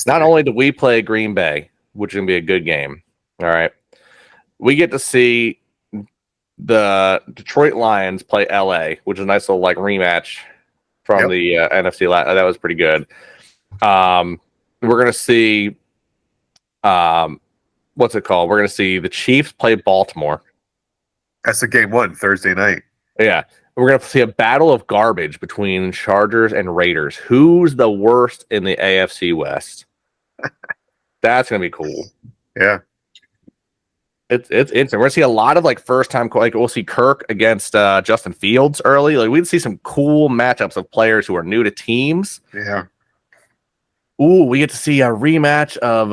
C: Not only do we play Green Bay, which is going to be a good game, all right, we get to see the Detroit Lions play LA, which is a nice little rematch from the NFC. That was pretty good. We're going to see, what's it called? We're going to see the Chiefs play Baltimore.
B: That's the game 1, Thursday night.
C: Yeah. We're going to see a battle of garbage between Chargers and Raiders. Who's the worst in the AFC West? That's going to be cool.
B: Yeah.
C: It's interesting. We're going to see a lot of first time, we'll see Kirk against Justin Fields early. We'd see some cool matchups of players who are new to teams.
B: Yeah.
C: Ooh, we get to see a rematch of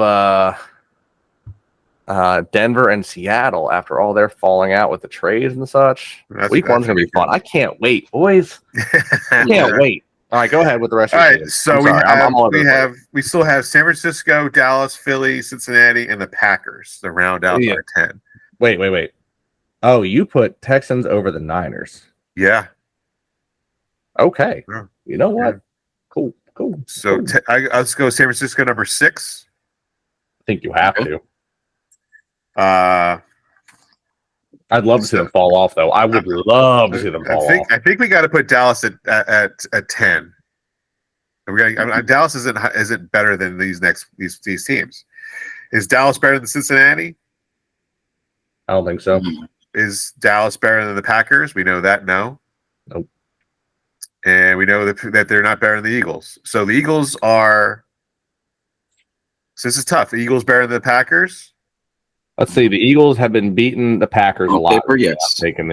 C: Denver and Seattle after all their falling out with the trades and such. Week one's gonna be fun. I can't wait, boys. I can't wait. All right, go ahead with the rest
B: All
C: of
B: right,
C: the
B: so we still have San Francisco, Dallas, Philly, Cincinnati, and the Packers to round out our 10.
C: Wait. Oh, you put Texans over the Niners.
B: Yeah.
C: Okay.
B: Yeah.
C: You know what?
B: Yeah.
C: Cool.
B: So let's go San Francisco number 6.
C: I think you have to.
B: I'd
C: love to see them fall off, though. I would love to see them fall off.
B: I think we got to put Dallas at 10. Dallas isn't better than these teams. Is Dallas better than Cincinnati?
C: I don't think so.
B: Is Dallas better than the Packers? We know that. No.
C: Nope.
B: And we know that they're not better than the Eagles. So the Eagles are. So this is tough. The Eagles better than the Packers?
C: Let's see. The Eagles have been beating the Packers a lot.
D: Paper, yes.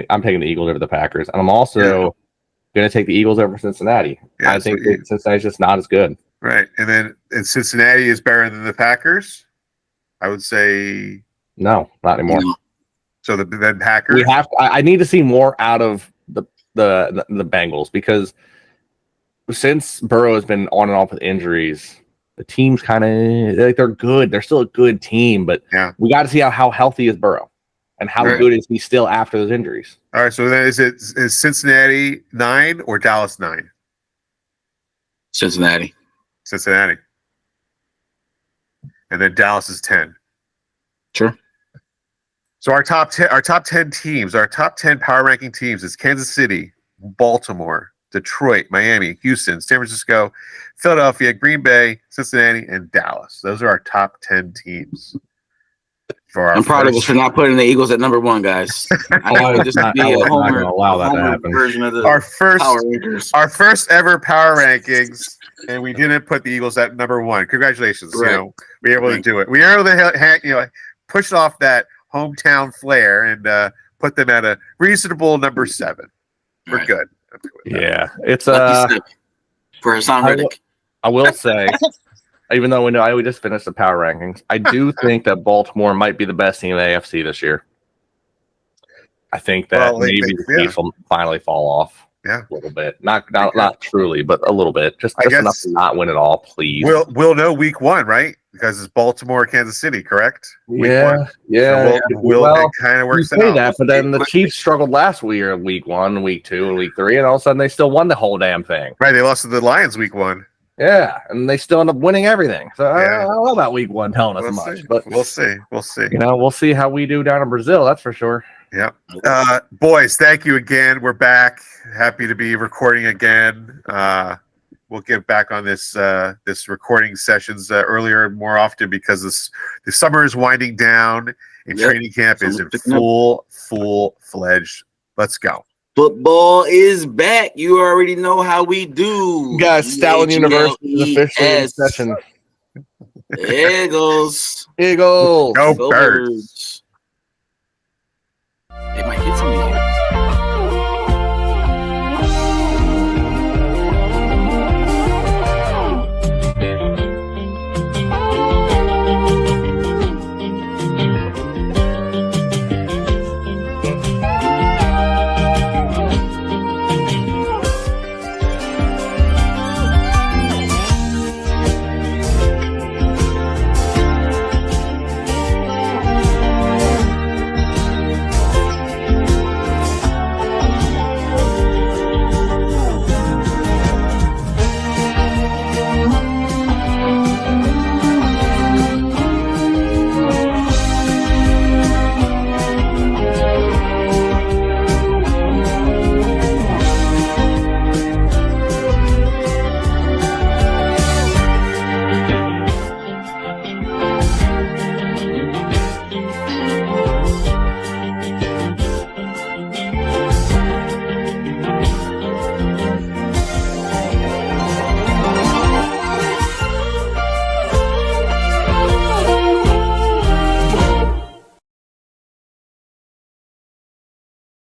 C: I'm taking the Eagles over the Packers, and I'm also going to take the Eagles over Cincinnati.
B: Yeah,
C: I think Cincinnati's just not as good.
B: Right, and then Cincinnati is better than the Packers. I would say
C: no, not anymore.
D: No.
B: So then Packers.
C: We have. I need to see more out of the Bengals because since Burrow has been on and off with injuries, the team's kind of like they're good. They're still a good team, but we got to see how healthy is Burrow and how good is he still after those injuries.
B: All right, so then is Cincinnati 9 or Dallas 9?
D: Cincinnati.
B: And then Dallas is 10.
D: Sure.
B: So our top 10 teams, our top 10 power ranking teams is Kansas City, Baltimore, Detroit, Miami, Houston, San Francisco, Philadelphia, Green Bay, Cincinnati, and Dallas. Those are our top 10 teams.
D: I'm proud of us for not putting the Eagles at number 1, guys. I know this would be a homer version of the
B: our first ever power rankings, and we didn't put the Eagles at number 1. Congratulations!
D: Right.
B: You know, we were able to do it. We were able to push off that hometown flair and put them at a reasonable number 7. We're good.
C: Yeah, it's
D: for Hassan Reddick.
C: I will say, even though we just finished the power rankings, I do think that Baltimore might be the best team in the AFC this year. I think that maybe the Chiefs will finally fall off.
B: Yeah,
C: a little bit. Not truly, but a little bit. Just enough to not win it all, please.
B: We'll know week 1, right? Because it's Baltimore, Kansas City, correct?
C: Yeah.
B: So it kind of works out.
C: That, but then the Chiefs struggled last week 1, week 2, and week 3, and all of a sudden they still won the whole damn thing.
B: Right, they lost to the Lions week 1.
C: Yeah, and they still end up winning everything. So I don't know about week 1 telling us much, but
B: we'll see.
C: You know, we'll see how we do down in Brazil. That's for sure.
B: Yeah. Boys, thank you again. We're back. Happy to be recording again. We'll get back on this recording sessions earlier and more often because the summer is winding down and training camp is in full-fledged. Let's go.
D: Football is back. You already know how we do.
C: Guys, Stoutland University is officially in session.
D: Eagles.
B: Go Birds.